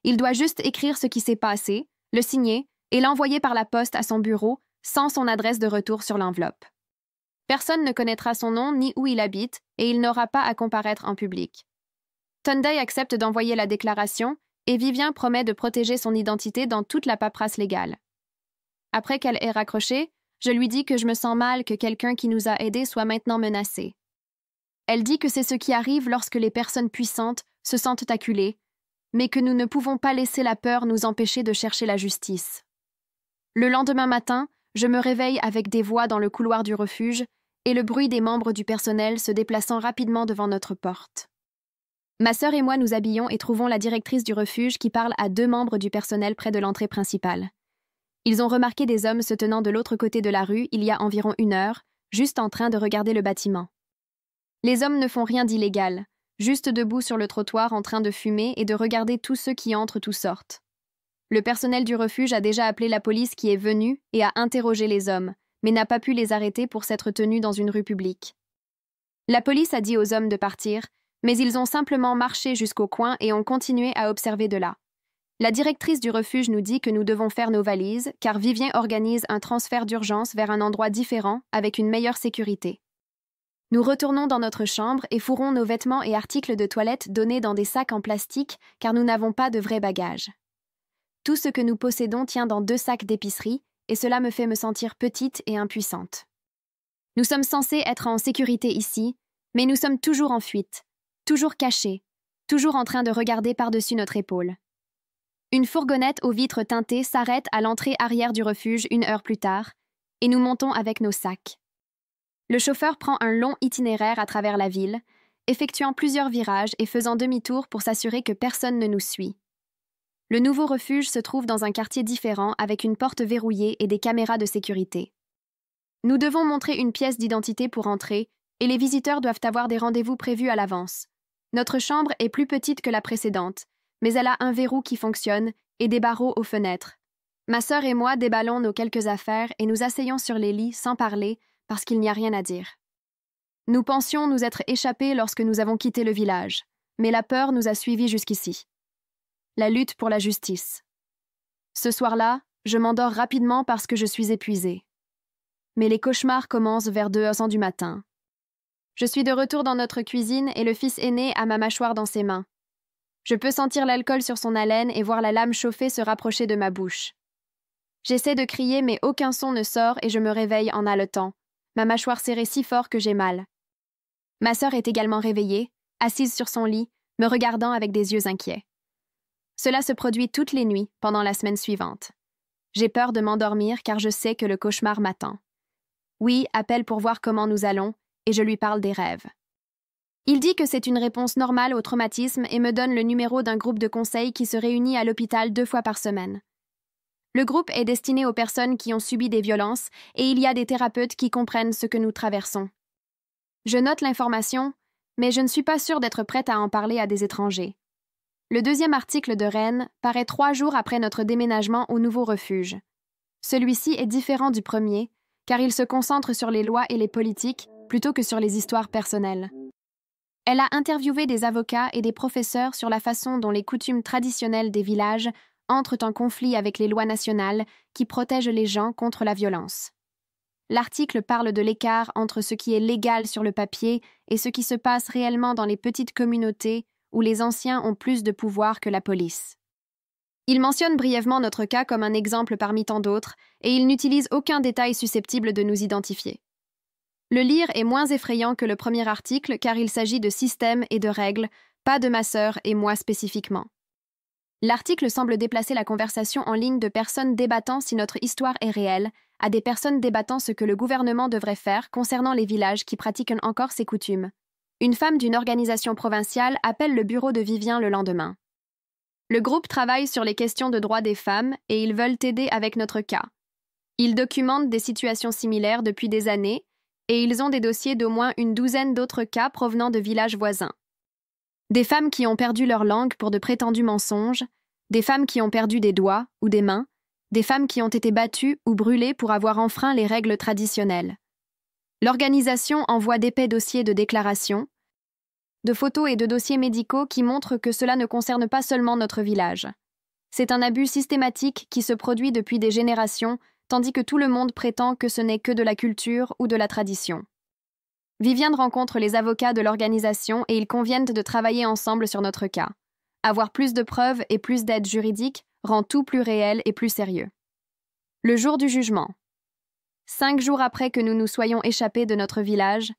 Il doit juste écrire ce qui s'est passé, le signer et l'envoyer par la poste à son bureau sans son adresse de retour sur l'enveloppe. Personne ne connaîtra son nom ni où il habite et il n'aura pas à comparaître en public. Tundai accepte d'envoyer la déclaration et Viviane promet de protéger son identité dans toute la paperasse légale. Après qu'elle ait raccroché, je lui dis que je me sens mal que quelqu'un qui nous a aidés soit maintenant menacé. Elle dit que c'est ce qui arrive lorsque les personnes puissantes se sentent acculées, mais que nous ne pouvons pas laisser la peur nous empêcher de chercher la justice. Le lendemain matin, je me réveille avec des voix dans le couloir du refuge et le bruit des membres du personnel se déplaçant rapidement devant notre porte. Ma sœur et moi nous habillons et trouvons la directrice du refuge qui parle à 2 membres du personnel près de l'entrée principale. Ils ont remarqué des hommes se tenant de l'autre côté de la rue il y a environ 1 heure, juste en train de regarder le bâtiment. Les hommes ne font rien d'illégal, juste debout sur le trottoir en train de fumer et de regarder tous ceux qui entrent tous sortent. Le personnel du refuge a déjà appelé la police qui est venue et a interrogé les hommes, mais n'a pas pu les arrêter pour s'être tenus dans une rue publique. La police a dit aux hommes de partir, mais ils ont simplement marché jusqu'au coin et ont continué à observer de là. La directrice du refuge nous dit que nous devons faire nos valises, car Vivien organise un transfert d'urgence vers un endroit différent avec une meilleure sécurité. Nous retournons dans notre chambre et fourrons nos vêtements et articles de toilette donnés dans des sacs en plastique, car nous n'avons pas de vrais bagages. Tout ce que nous possédons tient dans 2 sacs d'épicerie, et cela me fait me sentir petite et impuissante. Nous sommes censés être en sécurité ici, mais nous sommes toujours en fuite, toujours cachés, toujours en train de regarder par-dessus notre épaule. Une fourgonnette aux vitres teintées s'arrête à l'entrée arrière du refuge 1 heure plus tard, et nous montons avec nos sacs. Le chauffeur prend un long itinéraire à travers la ville, effectuant plusieurs virages et faisant demi-tour pour s'assurer que personne ne nous suit. Le nouveau refuge se trouve dans un quartier différent avec une porte verrouillée et des caméras de sécurité. Nous devons montrer une pièce d'identité pour entrer, et les visiteurs doivent avoir des rendez-vous prévus à l'avance. Notre chambre est plus petite que la précédente, mais elle a un verrou qui fonctionne et des barreaux aux fenêtres. Ma sœur et moi déballons nos quelques affaires et nous asseyons sur les lits sans parler parce qu'il n'y a rien à dire. Nous pensions nous être échappés lorsque nous avons quitté le village, mais la peur nous a suivis jusqu'ici. La lutte pour la justice. Ce soir-là, je m'endors rapidement parce que je suis épuisée. Mais les cauchemars commencent vers 2h du matin. Je suis de retour dans notre cuisine et le fils aîné a ma mâchoire dans ses mains. Je peux sentir l'alcool sur son haleine et voir la lame chauffée se rapprocher de ma bouche. J'essaie de crier mais aucun son ne sort et je me réveille en haletant, ma mâchoire serrée si fort que j'ai mal. Ma sœur est également réveillée, assise sur son lit, me regardant avec des yeux inquiets. Cela se produit toutes les nuits pendant la semaine suivante. J'ai peur de m'endormir car je sais que le cauchemar m'attend. Oui, appelle pour voir comment nous allons et je lui parle des rêves. Il dit que c'est une réponse normale au traumatisme et me donne le numéro d'un groupe de conseil qui se réunit à l'hôpital 2 fois par semaine. Le groupe est destiné aux personnes qui ont subi des violences et il y a des thérapeutes qui comprennent ce que nous traversons. Je note l'information, mais je ne suis pas sûre d'être prête à en parler à des étrangers. Le 2e article de Rennes paraît 3 jours après notre déménagement au nouveau refuge. Celui-ci est différent du premier, car il se concentre sur les lois et les politiques plutôt que sur les histoires personnelles. Elle a interviewé des avocats et des professeurs sur la façon dont les coutumes traditionnelles des villages entrent en conflit avec les lois nationales qui protègent les gens contre la violence. L'article parle de l'écart entre ce qui est légal sur le papier et ce qui se passe réellement dans les petites communautés où les anciens ont plus de pouvoir que la police. Il mentionne brièvement notre cas comme un exemple parmi tant d'autres et il n'utilise aucun détail susceptible de nous identifier. Le lire est moins effrayant que le premier article car il s'agit de systèmes et de règles, pas de ma sœur et moi spécifiquement. L'article semble déplacer la conversation en ligne de personnes débattant si notre histoire est réelle à des personnes débattant ce que le gouvernement devrait faire concernant les villages qui pratiquent encore ces coutumes. Une femme d'une organisation provinciale appelle le bureau de Vivien le lendemain. Le groupe travaille sur les questions de droits des femmes et ils veulent t'aider avec notre cas. Ils documentent des situations similaires depuis des années et ils ont des dossiers d'au moins une douzaine d'autres cas provenant de villages voisins. Des femmes qui ont perdu leur langue pour de prétendus mensonges, des femmes qui ont perdu des doigts ou des mains, des femmes qui ont été battues ou brûlées pour avoir enfreint les règles traditionnelles. L'organisation envoie d'épais dossiers de déclaration, de photos et de dossiers médicaux qui montrent que cela ne concerne pas seulement notre village. C'est un abus systématique qui se produit depuis des générations, tandis que tout le monde prétend que ce n'est que de la culture ou de la tradition. Viviane rencontre les avocats de l'organisation et ils conviennent de travailler ensemble sur notre cas. Avoir plus de preuves et plus d'aide juridique rend tout plus réel et plus sérieux. Le jour du jugement. 5 jours après que nous nous soyons échappés de notre village,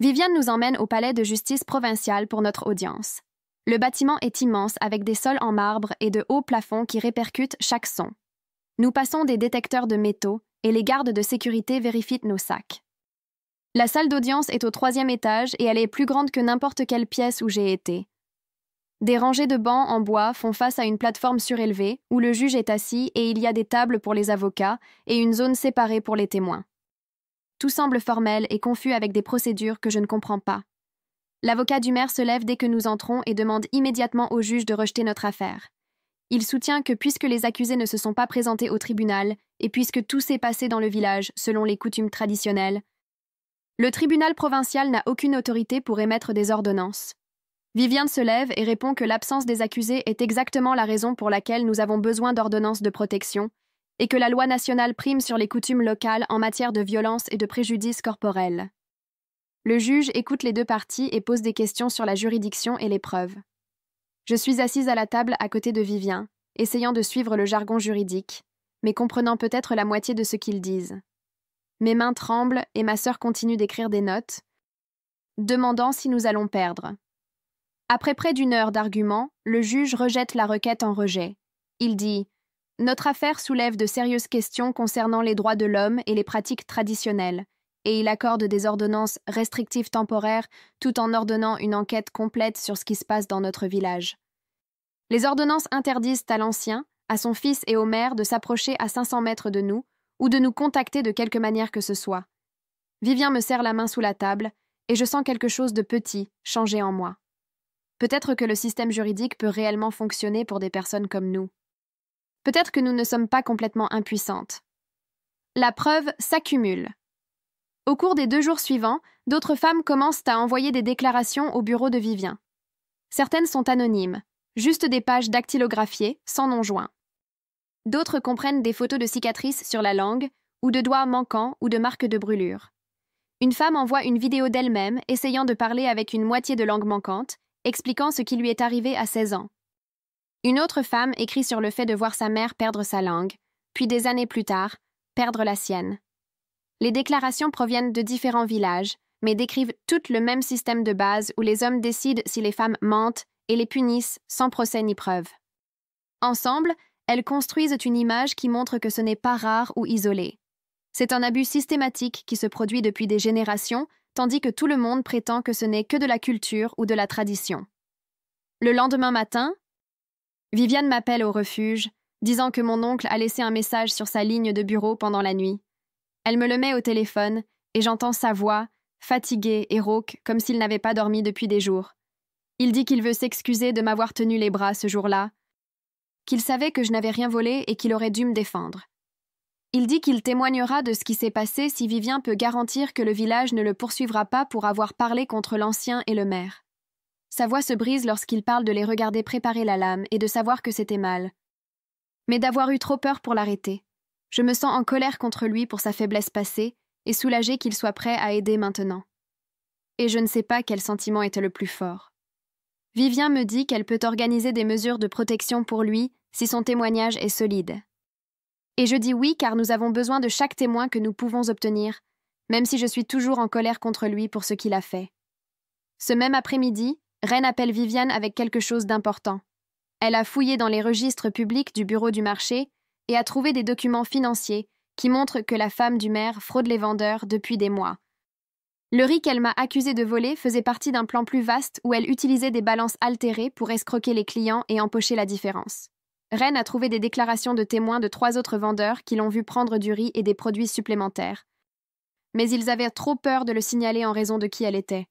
Viviane nous emmène au palais de justice provincial pour notre audience. Le bâtiment est immense avec des sols en marbre et de hauts plafonds qui répercutent chaque son. Nous passons des détecteurs de métaux et les gardes de sécurité vérifient nos sacs. La salle d'audience est au 3e étage et elle est plus grande que n'importe quelle pièce où j'ai été. Des rangées de bancs en bois font face à une plateforme surélevée où le juge est assis et il y a des tables pour les avocats et une zone séparée pour les témoins. Tout semble formel et confus avec des procédures que je ne comprends pas. L'avocat du maire se lève dès que nous entrons et demande immédiatement au juge de rejeter notre affaire. Il soutient que puisque les accusés ne se sont pas présentés au tribunal et puisque tout s'est passé dans le village selon les coutumes traditionnelles, le tribunal provincial n'a aucune autorité pour émettre des ordonnances. Viviane se lève et répond que l'absence des accusés est exactement la raison pour laquelle nous avons besoin d'ordonnances de protection et que la loi nationale prime sur les coutumes locales en matière de violence et de préjudice corporel. Le juge écoute les deux parties et pose des questions sur la juridiction et les preuves. Je suis assise à la table à côté de Vivien, essayant de suivre le jargon juridique, mais comprenant peut-être la moitié de ce qu'ils disent. Mes mains tremblent et ma sœur continue d'écrire des notes, demandant si nous allons perdre. Après près d'une heure d'arguments, le juge rejette la requête en rejet. Il dit « Notre affaire soulève de sérieuses questions concernant les droits de l'homme et les pratiques traditionnelles, et il accorde des ordonnances restrictives temporaires tout en ordonnant une enquête complète sur ce qui se passe dans notre village. Les ordonnances interdisent à l'ancien, à son fils et au maire de s'approcher à 500 mètres de nous ou de nous contacter de quelque manière que ce soit. Vivien me serre la main sous la table et je sens quelque chose de petit changer en moi. Peut-être que le système juridique peut réellement fonctionner pour des personnes comme nous. Peut-être que nous ne sommes pas complètement impuissantes. La preuve s'accumule. Au cours des 2 jours suivants, d'autres femmes commencent à envoyer des déclarations au bureau de Vivien. Certaines sont anonymes, juste des pages dactylographiées, sans nom joint. D'autres comprennent des photos de cicatrices sur la langue, ou de doigts manquants ou de marques de brûlure. Une femme envoie une vidéo d'elle-même essayant de parler avec une moitié de langue manquante, expliquant ce qui lui est arrivé à 16 ans. Une autre femme écrit sur le fait de voir sa mère perdre sa langue, puis des années plus tard, perdre la sienne. Les déclarations proviennent de différents villages, mais décrivent toutes le même système de base où les hommes décident si les femmes mentent et les punissent sans procès ni preuve. Ensemble, elles construisent une image qui montre que ce n'est pas rare ou isolé. C'est un abus systématique qui se produit depuis des générations, tandis que tout le monde prétend que ce n'est que de la culture ou de la tradition. Le lendemain matin, Viviane m'appelle au refuge, disant que mon oncle a laissé un message sur sa ligne de bureau pendant la nuit. Elle me le met au téléphone et j'entends sa voix, fatiguée et rauque, comme s'il n'avait pas dormi depuis des jours. Il dit qu'il veut s'excuser de m'avoir tenu les bras ce jour-là, qu'il savait que je n'avais rien volé et qu'il aurait dû me défendre. Il dit qu'il témoignera de ce qui s'est passé si Vivien peut garantir que le village ne le poursuivra pas pour avoir parlé contre l'ancien et le maire. Sa voix se brise lorsqu'il parle de les regarder préparer la lame et de savoir que c'était mal. Mais d'avoir eu trop peur pour l'arrêter. Je me sens en colère contre lui pour sa faiblesse passée et soulagée qu'il soit prêt à aider maintenant. Et je ne sais pas quel sentiment était le plus fort. Vivien me dit qu'elle peut organiser des mesures de protection pour lui si son témoignage est solide. Et je dis oui car nous avons besoin de chaque témoin que nous pouvons obtenir, même si je suis toujours en colère contre lui pour ce qu'il a fait. Ce même après-midi, Reine appelle Viviane avec quelque chose d'important. Elle a fouillé dans les registres publics du bureau du marché et a trouvé des documents financiers qui montrent que la femme du maire fraude les vendeurs depuis des mois. Le riz qu'elle m'a accusée de voler faisait partie d'un plan plus vaste où elle utilisait des balances altérées pour escroquer les clients et empocher la différence. Reine a trouvé des déclarations de témoins de 3 autres vendeurs qui l'ont vu prendre du riz et des produits supplémentaires. Mais ils avaient trop peur de le signaler en raison de qui elle était.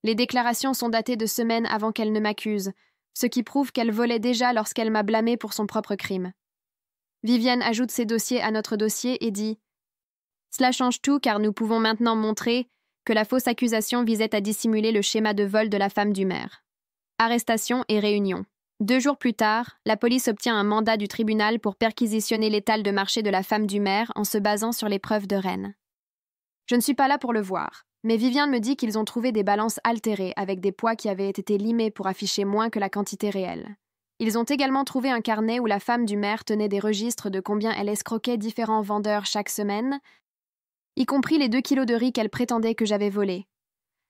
Les déclarations sont datées de semaines avant qu'elle ne m'accuse, ce qui prouve qu'elle volait déjà lorsqu'elle m'a blâmée pour son propre crime. Viviane ajoute ses dossiers à notre dossier et dit « Cela change tout car nous pouvons maintenant montrer que la fausse accusation visait à dissimuler le schéma de vol de la femme du maire. » Arrestation et réunion. 2 jours plus tard, la police obtient un mandat du tribunal pour perquisitionner l'étal de marché de la femme du maire en se basant sur les preuves de Reine. Je ne suis pas là pour le voir, mais Viviane me dit qu'ils ont trouvé des balances altérées avec des poids qui avaient été limés pour afficher moins que la quantité réelle. Ils ont également trouvé un carnet où la femme du maire tenait des registres de combien elle escroquait différents vendeurs chaque semaine, y compris les 2 kilos de riz qu'elle prétendait que j'avais volés.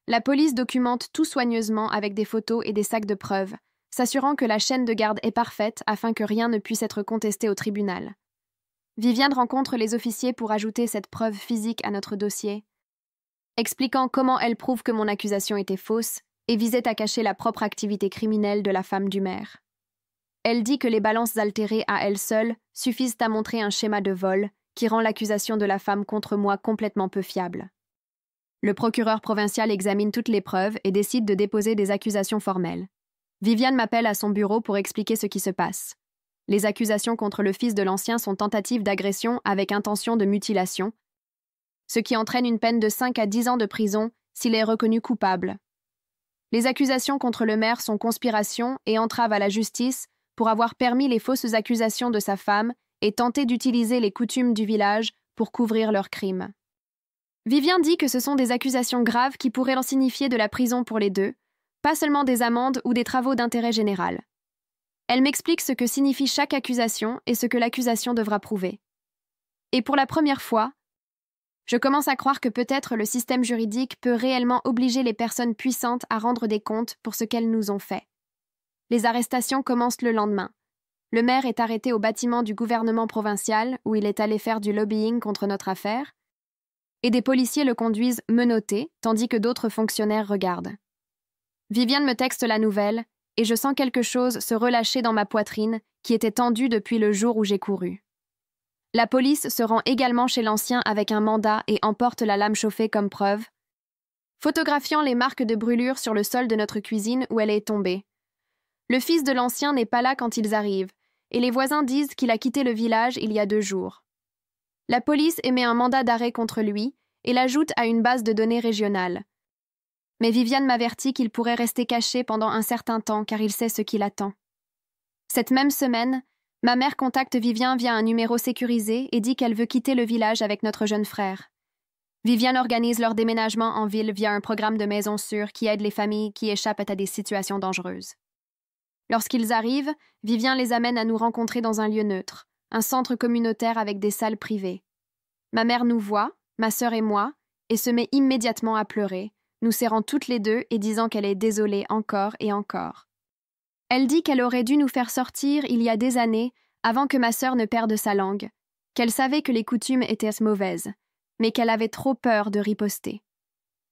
La police documente tout soigneusement avec des photos et des sacs de preuves, s'assurant que la chaîne de garde est parfaite afin que rien ne puisse être contesté au tribunal. Viviane rencontre les officiers pour ajouter cette preuve physique à notre dossier, expliquant comment elle prouve que mon accusation était fausse et visait à cacher la propre activité criminelle de la femme du maire. Elle dit que les balances altérées à elles seules suffisent à montrer un schéma de vol qui rend l'accusation de la femme contre moi complètement peu fiable. Le procureur provincial examine toutes les preuves et décide de déposer des accusations formelles. Viviane m'appelle à son bureau pour expliquer ce qui se passe. Les accusations contre le fils de l'ancien sont tentatives d'agression avec intention de mutilation, ce qui entraîne une peine de 5 à 10 ans de prison s'il est reconnu coupable. Les accusations contre le maire sont conspiration et entrave à la justice pour avoir permis les fausses accusations de sa femme et tenté d'utiliser les coutumes du village pour couvrir leurs crimes. Vivien dit que ce sont des accusations graves qui pourraient en signifier de la prison pour les deux, pas seulement des amendes ou des travaux d'intérêt général. Elle m'explique ce que signifie chaque accusation et ce que l'accusation devra prouver. Et pour la première fois, je commence à croire que peut-être le système juridique peut réellement obliger les personnes puissantes à rendre des comptes pour ce qu'elles nous ont fait. Les arrestations commencent le lendemain. Le maire est arrêté au bâtiment du gouvernement provincial où il est allé faire du lobbying contre notre affaire, et des policiers le conduisent menotté, tandis que d'autres fonctionnaires regardent. Viviane me texte la nouvelle, et je sens quelque chose se relâcher dans ma poitrine qui était tendue depuis le jour où j'ai couru. La police se rend également chez l'ancien avec un mandat et emporte la lame chauffée comme preuve, photographiant les marques de brûlure sur le sol de notre cuisine où elle est tombée. Le fils de l'ancien n'est pas là quand ils arrivent, et les voisins disent qu'il a quitté le village il y a 2 jours. La police émet un mandat d'arrêt contre lui et l'ajoute à une base de données régionale. Mais Viviane m'avertit qu'il pourrait rester caché pendant un certain temps car il sait ce qui l'attend. Cette même semaine, ma mère contacte Viviane via un numéro sécurisé et dit qu'elle veut quitter le village avec notre jeune frère. Viviane organise leur déménagement en ville via un programme de maison sûre qui aide les familles qui échappent à des situations dangereuses. Lorsqu'ils arrivent, Viviane les amène à nous rencontrer dans un lieu neutre, un centre communautaire avec des salles privées. Ma mère nous voit, ma sœur et moi, et se met immédiatement à pleurer, nous serrant toutes les deux et disant qu'elle est désolée encore et encore. Elle dit qu'elle aurait dû nous faire sortir il y a des années avant que ma sœur ne perde sa langue, qu'elle savait que les coutumes étaient mauvaises, mais qu'elle avait trop peur de riposter.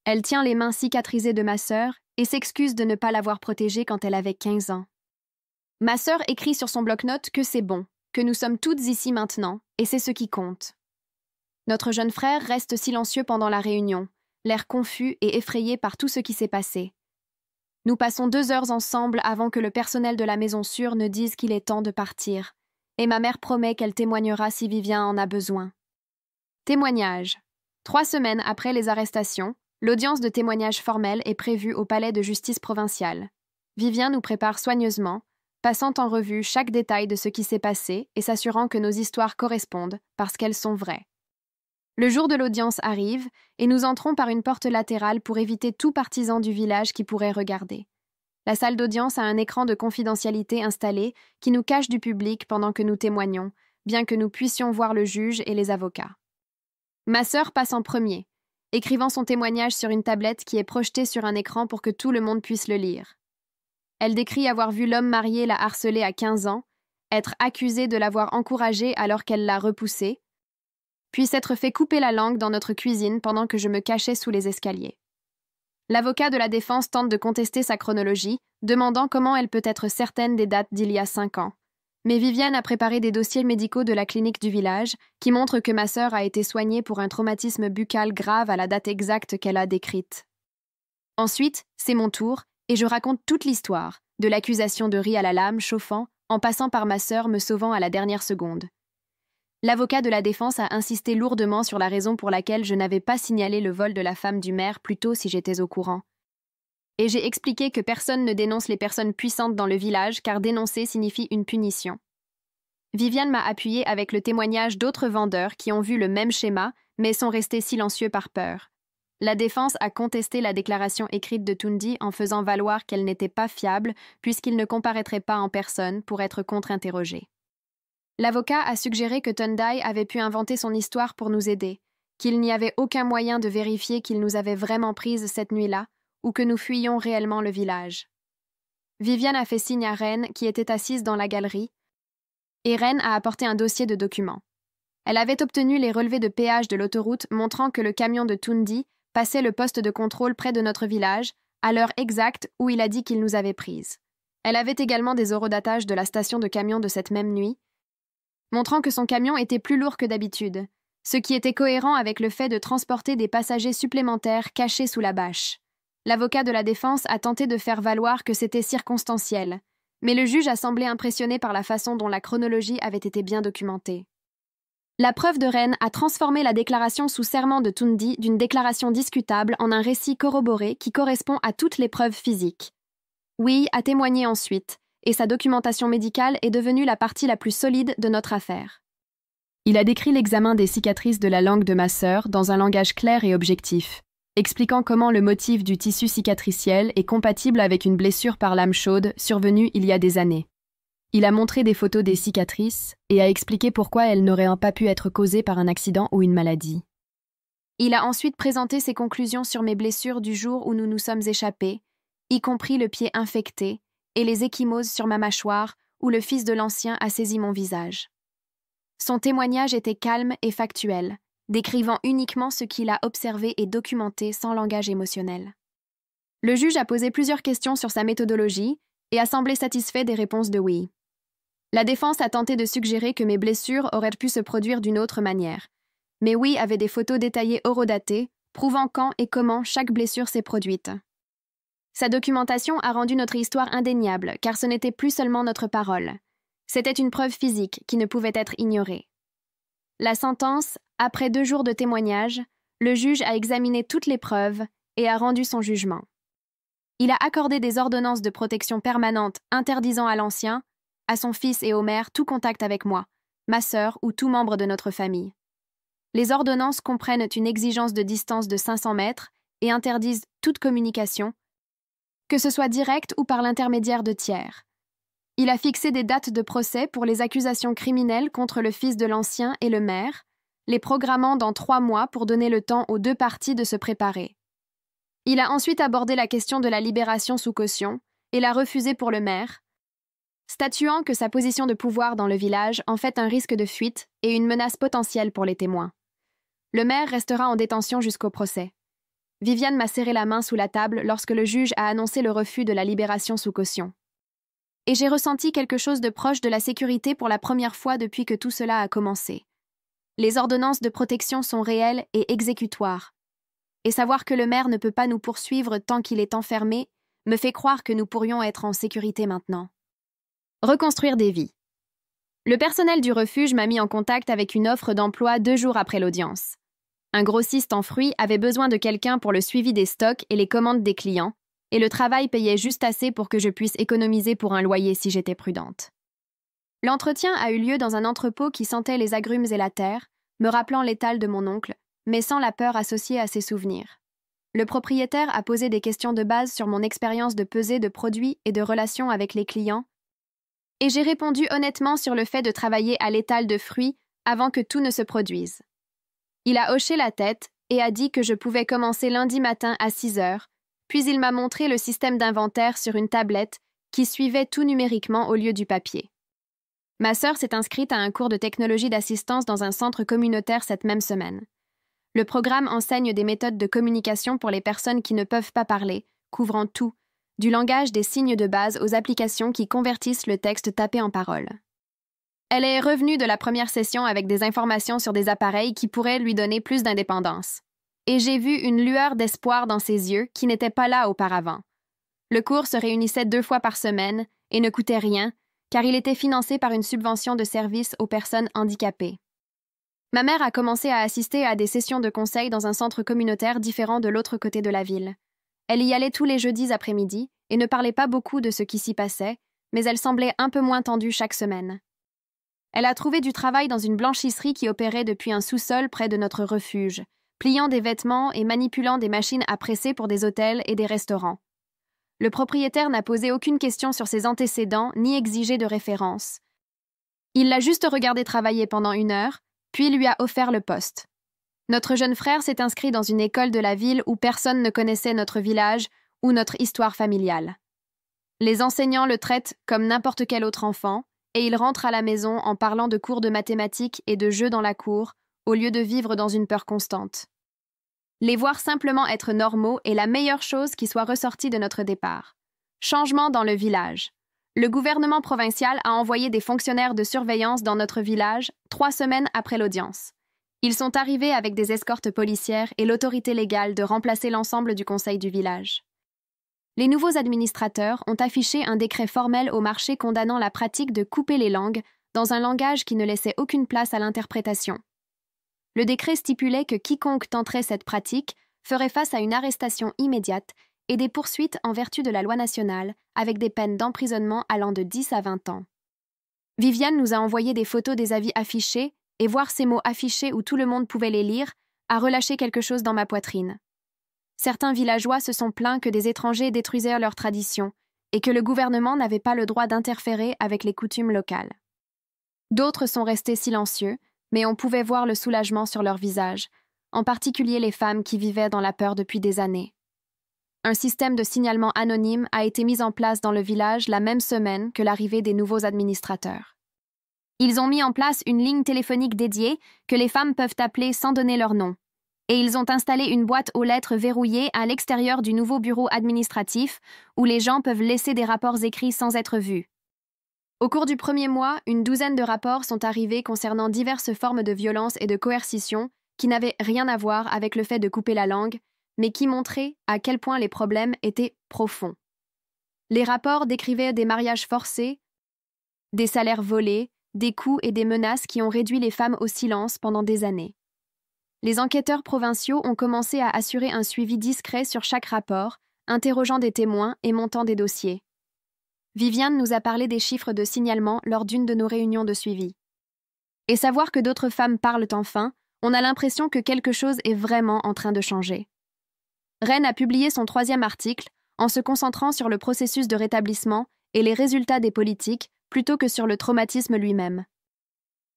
Elle tient les mains cicatrisées de ma sœur et s'excuse de ne pas l'avoir protégée quand elle avait 15 ans. Ma sœur écrit sur son bloc-notes que c'est bon, que nous sommes toutes ici maintenant, et c'est ce qui compte. Notre jeune frère reste silencieux pendant la réunion, l'air confus et effrayé par tout ce qui s'est passé. Nous passons 2 heures ensemble avant que le personnel de la maison sûre ne dise qu'il est temps de partir, et ma mère promet qu'elle témoignera si Viviane en a besoin. Témoignage. 3 semaines après les arrestations, l'audience de témoignage formelle est prévue au palais de justice provincial. Viviane nous prépare soigneusement, passant en revue chaque détail de ce qui s'est passé et s'assurant que nos histoires correspondent parce qu'elles sont vraies. Le jour de l'audience arrive et nous entrons par une porte latérale pour éviter tout partisan du village qui pourrait regarder. La salle d'audience a un écran de confidentialité installé qui nous cache du public pendant que nous témoignons, bien que nous puissions voir le juge et les avocats. Ma sœur passe en premier, écrivant son témoignage sur une tablette qui est projetée sur un écran pour que tout le monde puisse le lire. Elle décrit avoir vu l'homme marié la harceler à 15 ans, être accusé de l'avoir encouragée alors qu'elle l'a repoussée, puis s'être fait couper la langue dans notre cuisine pendant que je me cachais sous les escaliers. L'avocat de la défense tente de contester sa chronologie, demandant comment elle peut être certaine des dates d'il y a 5 ans. Mais Viviane a préparé des dossiers médicaux de la clinique du village qui montrent que ma sœur a été soignée pour un traumatisme buccal grave à la date exacte qu'elle a décrite. Ensuite, c'est mon tour, et je raconte toute l'histoire, de l'accusation de riz à la lame chauffant, en passant par ma sœur me sauvant à la dernière seconde. L'avocat de la défense a insisté lourdement sur la raison pour laquelle je n'avais pas signalé le vol de la femme du maire plus tôt si j'étais au courant. Et j'ai expliqué que personne ne dénonce les personnes puissantes dans le village car dénoncer signifie une punition. Viviane m'a appuyé avec le témoignage d'autres vendeurs qui ont vu le même schéma mais sont restés silencieux par peur. La défense a contesté la déclaration écrite de Tundi en faisant valoir qu'elle n'était pas fiable puisqu'il ne comparaîtrait pas en personne pour être contre-interrogé. L'avocat a suggéré que Tundai avait pu inventer son histoire pour nous aider, qu'il n'y avait aucun moyen de vérifier qu'il nous avait vraiment prises cette nuit-là ou que nous fuyions réellement le village. Viviane a fait signe à Reine, qui était assise dans la galerie, et Reine a apporté un dossier de documents. Elle avait obtenu les relevés de péage de l'autoroute montrant que le camion de Tundi passait le poste de contrôle près de notre village, à l'heure exacte où il a dit qu'il nous avait prises. Elle avait également des horodatage de la station de camion de cette même nuit, montrant que son camion était plus lourd que d'habitude, ce qui était cohérent avec le fait de transporter des passagers supplémentaires cachés sous la bâche. L'avocat de la défense a tenté de faire valoir que c'était circonstanciel, mais le juge a semblé impressionné par la façon dont la chronologie avait été bien documentée. La preuve de Rennes a transformé la déclaration sous serment de Toundi d'une déclaration discutable en un récit corroboré qui correspond à toutes les preuves physiques. Oui a témoigné ensuite, et sa documentation médicale est devenue la partie la plus solide de notre affaire. Il a décrit l'examen des cicatrices de la langue de ma sœur dans un langage clair et objectif, expliquant comment le motif du tissu cicatriciel est compatible avec une blessure par lame chaude survenue il y a des années. Il a montré des photos des cicatrices et a expliqué pourquoi elles n'auraient pas pu être causées par un accident ou une maladie. Il a ensuite présenté ses conclusions sur mes blessures du jour où nous nous sommes échappés, y compris le pied infecté et les ecchymoses sur ma mâchoire où le fils de l'ancien a saisi mon visage. Son témoignage était calme et factuel, décrivant uniquement ce qu'il a observé et documenté sans langage émotionnel. Le juge a posé plusieurs questions sur sa méthodologie et a semblé satisfait des réponses de oui. La défense a tenté de suggérer que mes blessures auraient pu se produire d'une autre manière, mais oui avait des photos détaillées horodatées, prouvant quand et comment chaque blessure s'est produite. Sa documentation a rendu notre histoire indéniable, car ce n'était plus seulement notre parole. C'était une preuve physique qui ne pouvait être ignorée. La sentence, après 2 jours de témoignage, le juge a examiné toutes les preuves et a rendu son jugement. Il a accordé des ordonnances de protection permanente interdisant à l'ancien, à son fils et au maire tout contact avec moi, ma sœur ou tout membre de notre famille. Les ordonnances comprennent une exigence de distance de 500 mètres et interdisent toute communication, que ce soit directe ou par l'intermédiaire de tiers. Il a fixé des dates de procès pour les accusations criminelles contre le fils de l'ancien et le maire, les programmant dans 3 mois pour donner le temps aux 2 parties de se préparer. Il a ensuite abordé la question de la libération sous caution et l'a refusée pour le maire, statuant que sa position de pouvoir dans le village en fait un risque de fuite et une menace potentielle pour les témoins. Le maire restera en détention jusqu'au procès. Viviane m'a serré la main sous la table lorsque le juge a annoncé le refus de la libération sous caution. Et j'ai ressenti quelque chose de proche de la sécurité pour la première fois depuis que tout cela a commencé. Les ordonnances de protection sont réelles et exécutoires. Et savoir que le maire ne peut pas nous poursuivre tant qu'il est enfermé me fait croire que nous pourrions être en sécurité maintenant. Reconstruire des vies. Le personnel du refuge m'a mis en contact avec une offre d'emploi 2 jours après l'audience. Un grossiste en fruits avait besoin de quelqu'un pour le suivi des stocks et les commandes des clients, et le travail payait juste assez pour que je puisse économiser pour un loyer si j'étais prudente. L'entretien a eu lieu dans un entrepôt qui sentait les agrumes et la terre, me rappelant l'étal de mon oncle, mais sans la peur associée à ses souvenirs. Le propriétaire a posé des questions de base sur mon expérience de pesée de produits et de relations avec les clients, et j'ai répondu honnêtement sur le fait de travailler à l'étal de fruits avant que tout ne se produise. Il a hoché la tête et a dit que je pouvais commencer lundi matin à 6 heures, puis il m'a montré le système d'inventaire sur une tablette qui suivait tout numériquement au lieu du papier. Ma sœur s'est inscrite à un cours de technologie d'assistance dans un centre communautaire cette même semaine. Le programme enseigne des méthodes de communication pour les personnes qui ne peuvent pas parler, couvrant tout, du langage des signes de base aux applications qui convertissent le texte tapé en paroles. Elle est revenue de la première session avec des informations sur des appareils qui pourraient lui donner plus d'indépendance. Et j'ai vu une lueur d'espoir dans ses yeux qui n'était pas là auparavant. Le cours se réunissait 2 fois par semaine et ne coûtait rien, car il était financé par une subvention de services aux personnes handicapées. Ma mère a commencé à assister à des sessions de conseil dans un centre communautaire différent de l'autre côté de la ville. Elle y allait tous les jeudis après-midi et ne parlait pas beaucoup de ce qui s'y passait, mais elle semblait un peu moins tendue chaque semaine. Elle a trouvé du travail dans une blanchisserie qui opérait depuis un sous-sol près de notre refuge, pliant des vêtements et manipulant des machines à presser pour des hôtels et des restaurants. Le propriétaire n'a posé aucune question sur ses antécédents ni exigé de référence. Il l'a juste regardé travailler pendant 1 heure, puis lui a offert le poste. Notre jeune frère s'est inscrit dans une école de la ville où personne ne connaissait notre village ou notre histoire familiale. Les enseignants le traitent comme n'importe quel autre enfant, et il rentre à la maison en parlant de cours de mathématiques et de jeux dans la cour, au lieu de vivre dans une peur constante. Les voir simplement être normaux est la meilleure chose qui soit ressortie de notre départ. Changement dans le village. Le gouvernement provincial a envoyé des fonctionnaires de surveillance dans notre village 3 semaines après l'audience. Ils sont arrivés avec des escortes policières et l'autorité légale de remplacer l'ensemble du conseil du village. Les nouveaux administrateurs ont affiché un décret formel au marché condamnant la pratique de couper les langues dans un langage qui ne laissait aucune place à l'interprétation. Le décret stipulait que quiconque tenterait cette pratique ferait face à une arrestation immédiate et des poursuites en vertu de la loi nationale, avec des peines d'emprisonnement allant de 10 à 20 ans. Viviane nous a envoyé des photos des avis affichés, et voir ces mots affichés où tout le monde pouvait les lire a relâché quelque chose dans ma poitrine. Certains villageois se sont plaints que des étrangers détruisaient leurs traditions et que le gouvernement n'avait pas le droit d'interférer avec les coutumes locales. D'autres sont restés silencieux, mais on pouvait voir le soulagement sur leurs visages, en particulier les femmes qui vivaient dans la peur depuis des années. Un système de signalement anonyme a été mis en place dans le village la même semaine que l'arrivée des nouveaux administrateurs. Ils ont mis en place une ligne téléphonique dédiée que les femmes peuvent appeler sans donner leur nom. Et ils ont installé une boîte aux lettres verrouillée à l'extérieur du nouveau bureau administratif où les gens peuvent laisser des rapports écrits sans être vus. Au cours du premier mois, une douzaine de rapports sont arrivés concernant diverses formes de violence et de coercition qui n'avaient rien à voir avec le fait de couper la langue, mais qui montraient à quel point les problèmes étaient profonds. Les rapports décrivaient des mariages forcés, des salaires volés, des coups et des menaces qui ont réduit les femmes au silence pendant des années. Les enquêteurs provinciaux ont commencé à assurer un suivi discret sur chaque rapport, interrogeant des témoins et montant des dossiers. Viviane nous a parlé des chiffres de signalement lors d'une de nos réunions de suivi. Et savoir que d'autres femmes parlent enfin, on a l'impression que quelque chose est vraiment en train de changer. Rennes a publié son 3e article en se concentrant sur le processus de rétablissement et les résultats des politiques plutôt que sur le traumatisme lui-même.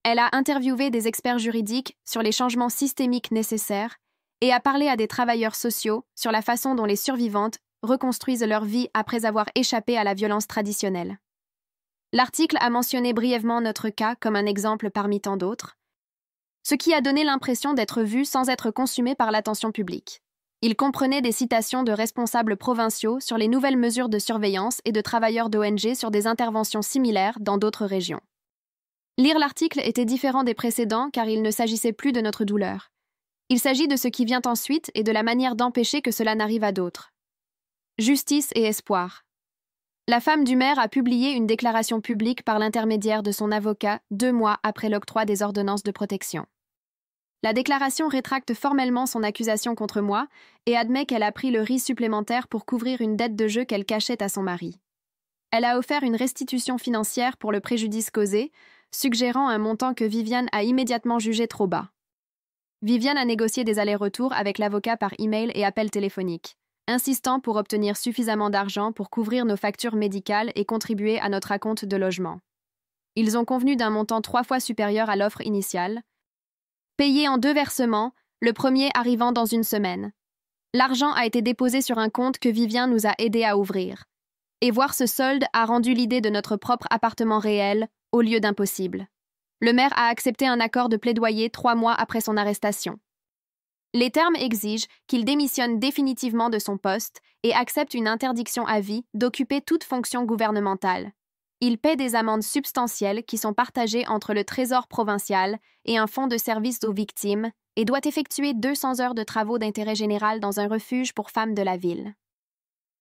Elle a interviewé des experts juridiques sur les changements systémiques nécessaires et a parlé à des travailleurs sociaux sur la façon dont les survivantes reconstruisent leur vie après avoir échappé à la violence traditionnelle. L'article a mentionné brièvement notre cas comme un exemple parmi tant d'autres, ce qui a donné l'impression d'être vu sans être consumé par l'attention publique. Il comprenait des citations de responsables provinciaux sur les nouvelles mesures de surveillance et de travailleurs d'ONG sur des interventions similaires dans d'autres régions. Lire l'article était différent des précédents car il ne s'agissait plus de notre douleur. Il s'agit de ce qui vient ensuite et de la manière d'empêcher que cela n'arrive à d'autres. Justice et espoir. La femme du maire a publié une déclaration publique par l'intermédiaire de son avocat 2 mois après l'octroi des ordonnances de protection. La déclaration rétracte formellement son accusation contre moi et admet qu'elle a pris le risque supplémentaire pour couvrir une dette de jeu qu'elle cachait à son mari. Elle a offert une restitution financière pour le préjudice causé, suggérant un montant que Viviane a immédiatement jugé trop bas. Viviane a négocié des allers-retours avec l'avocat par email et appel téléphonique, insistant pour obtenir suffisamment d'argent pour couvrir nos factures médicales et contribuer à notre acompte de logement. Ils ont convenu d'un montant 3 fois supérieur à l'offre initiale, payé en 2 versements, le premier arrivant dans 1 semaine. L'argent a été déposé sur un compte que Viviane nous a aidé à ouvrir. Et voir ce solde a rendu l'idée de notre propre appartement réel au lieu d'impossible. Le maire a accepté un accord de plaidoyer 3 mois après son arrestation. Les termes exigent qu'il démissionne définitivement de son poste et accepte une interdiction à vie d'occuper toute fonction gouvernementale. Il paie des amendes substantielles qui sont partagées entre le Trésor provincial et un fonds de services aux victimes et doit effectuer 200 heures de travaux d'intérêt général dans un refuge pour femmes de la ville.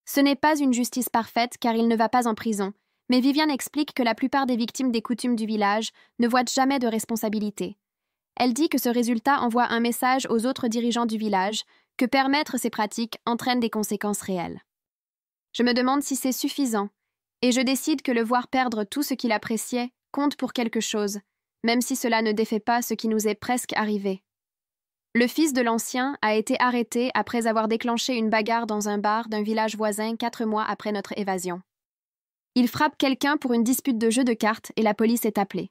Ce n'est pas une justice parfaite car il ne va pas en prison, mais Viviane explique que la plupart des victimes des coutumes du village ne voient jamais de responsabilité. Elle dit que ce résultat envoie un message aux autres dirigeants du village que permettre ces pratiques entraîne des conséquences réelles. Je me demande si c'est suffisant, et je décide que le voir perdre tout ce qu'il appréciait compte pour quelque chose, même si cela ne défait pas ce qui nous est presque arrivé. Le fils de l'ancien a été arrêté après avoir déclenché une bagarre dans un bar d'un village voisin 4 mois après notre évasion. Il frappe quelqu'un pour une dispute de jeu de cartes et la police est appelée.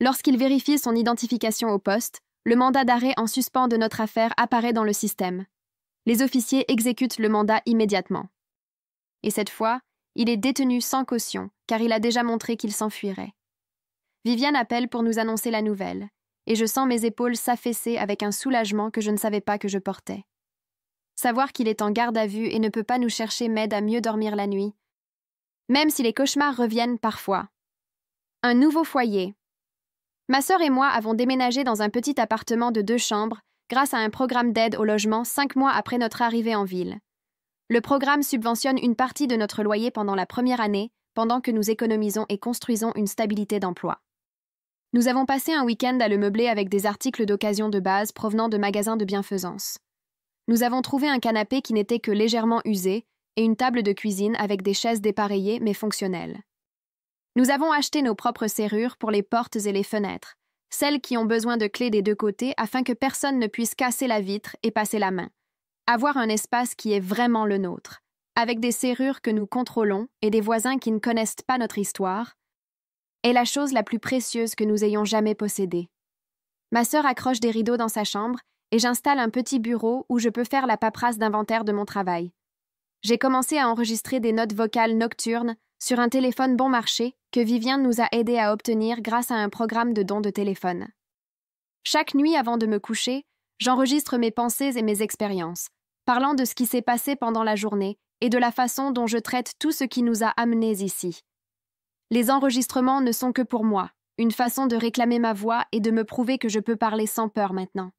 Lorsqu'il vérifie son identification au poste, le mandat d'arrêt en suspens de notre affaire apparaît dans le système. Les officiers exécutent le mandat immédiatement. Et cette fois, il est détenu sans caution, car il a déjà montré qu'il s'enfuirait. Viviane appelle pour nous annoncer la nouvelle, et je sens mes épaules s'affaisser avec un soulagement que je ne savais pas que je portais. Savoir qu'il est en garde à vue et ne peut pas nous chercher m'aide à mieux dormir la nuit, même si les cauchemars reviennent parfois. Un nouveau foyer. Ma sœur et moi avons déménagé dans un petit appartement de 2 chambres grâce à un programme d'aide au logement 5 mois après notre arrivée en ville. Le programme subventionne une partie de notre loyer pendant la première année, pendant que nous économisons et construisons une stabilité d'emploi. Nous avons passé un week-end à le meubler avec des articles d'occasion de base provenant de magasins de bienfaisance. Nous avons trouvé un canapé qui n'était que légèrement usé et une table de cuisine avec des chaises dépareillées mais fonctionnelles. Nous avons acheté nos propres serrures pour les portes et les fenêtres, celles qui ont besoin de clés des deux côtés afin que personne ne puisse casser la vitre et passer la main. Avoir un espace qui est vraiment le nôtre, avec des serrures que nous contrôlons et des voisins qui ne connaissent pas notre histoire, est la chose la plus précieuse que nous ayons jamais possédée. Ma sœur accroche des rideaux dans sa chambre et j'installe un petit bureau où je peux faire la paperasse d'inventaire de mon travail. J'ai commencé à enregistrer des notes vocales nocturnes sur un téléphone bon marché que Viviane nous a aidés à obtenir grâce à un programme de don de téléphone. Chaque nuit avant de me coucher, j'enregistre mes pensées et mes expériences, parlant de ce qui s'est passé pendant la journée et de la façon dont je traite tout ce qui nous a amenés ici. Les enregistrements ne sont que pour moi, une façon de réclamer ma voix et de me prouver que je peux parler sans peur maintenant.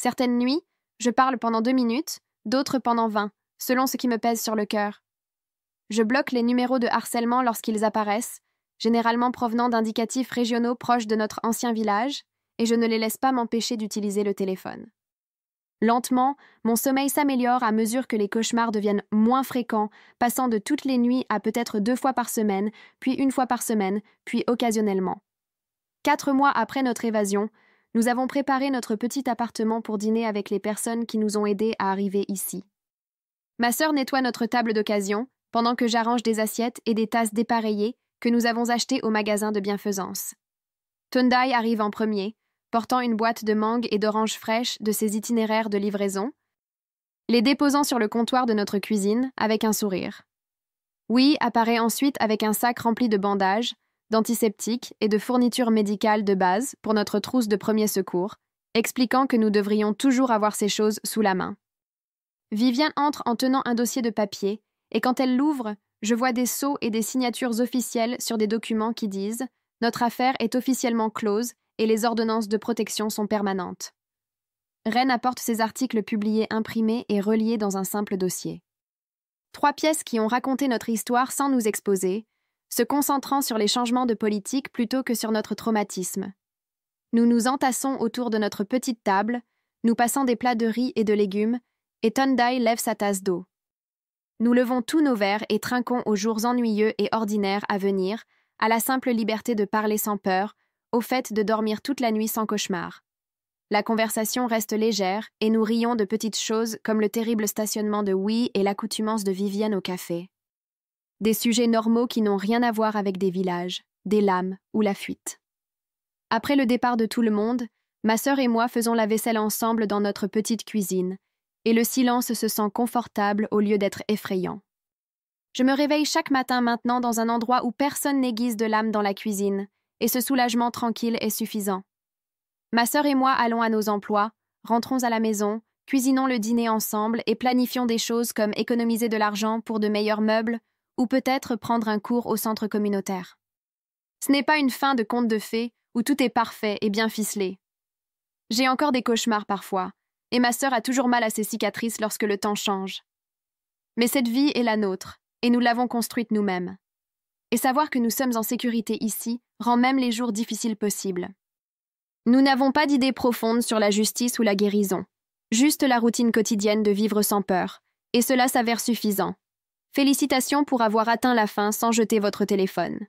Certaines nuits, je parle pendant 2 minutes, d'autres pendant 20, selon ce qui me pèse sur le cœur. Je bloque les numéros de harcèlement lorsqu'ils apparaissent, généralement provenant d'indicatifs régionaux proches de notre ancien village, et je ne les laisse pas m'empêcher d'utiliser le téléphone. Lentement, mon sommeil s'améliore à mesure que les cauchemars deviennent moins fréquents, passant de toutes les nuits à peut-être 2 fois par semaine, puis 1 fois par semaine, puis occasionnellement. 4 mois après notre évasion, nous avons préparé notre petit appartement pour dîner avec les personnes qui nous ont aidés à arriver ici. Ma sœur nettoie notre table d'occasion, pendant que j'arrange des assiettes et des tasses dépareillées que nous avons achetées au magasin de bienfaisance. Tundai arrive en premier, portant une boîte de mangues et d'oranges fraîches de ses itinéraires de livraison, les déposant sur le comptoir de notre cuisine avec un sourire. Oui apparaît ensuite avec un sac rempli de bandages, d'antiseptiques et de fournitures médicales de base pour notre trousse de premier secours, expliquant que nous devrions toujours avoir ces choses sous la main. Viviane entre en tenant un dossier de papier, et quand elle l'ouvre, je vois des sceaux et des signatures officielles sur des documents qui disent « Notre affaire est officiellement close et les ordonnances de protection sont permanentes. » Ren apporte ces articles publiés imprimés et reliés dans un simple dossier. 3 pièces qui ont raconté notre histoire sans nous exposer, se concentrant sur les changements de politique plutôt que sur notre traumatisme. Nous nous entassons autour de notre petite table, nous passons des plats de riz et de légumes, et Tundai lève sa tasse d'eau. Nous levons tous nos verres et trinquons aux jours ennuyeux et ordinaires à venir, à la simple liberté de parler sans peur, au fait de dormir toute la nuit sans cauchemar. La conversation reste légère et nous rions de petites choses comme le terrible stationnement de Wee et l'accoutumance de Viviane au café. Des sujets normaux qui n'ont rien à voir avec des villages, des lames ou la fuite. Après le départ de tout le monde, ma sœur et moi faisons la vaisselle ensemble dans notre petite cuisine, et le silence se sent confortable au lieu d'être effrayant. Je me réveille chaque matin maintenant dans un endroit où personne n'aiguise de lame dans la cuisine, et ce soulagement tranquille est suffisant. Ma sœur et moi allons à nos emplois, rentrons à la maison, cuisinons le dîner ensemble et planifions des choses comme économiser de l'argent pour de meilleurs meubles ou peut-être prendre un cours au centre communautaire. Ce n'est pas une fin de conte de fées où tout est parfait et bien ficelé. J'ai encore des cauchemars parfois, et ma sœur a toujours mal à ses cicatrices lorsque le temps change. Mais cette vie est la nôtre, et nous l'avons construite nous-mêmes. Et savoir que nous sommes en sécurité ici rend même les jours difficiles possibles. Nous n'avons pas d'idée profonde sur la justice ou la guérison, juste la routine quotidienne de vivre sans peur, et cela s'avère suffisant. Félicitations pour avoir atteint la fin sans jeter votre téléphone.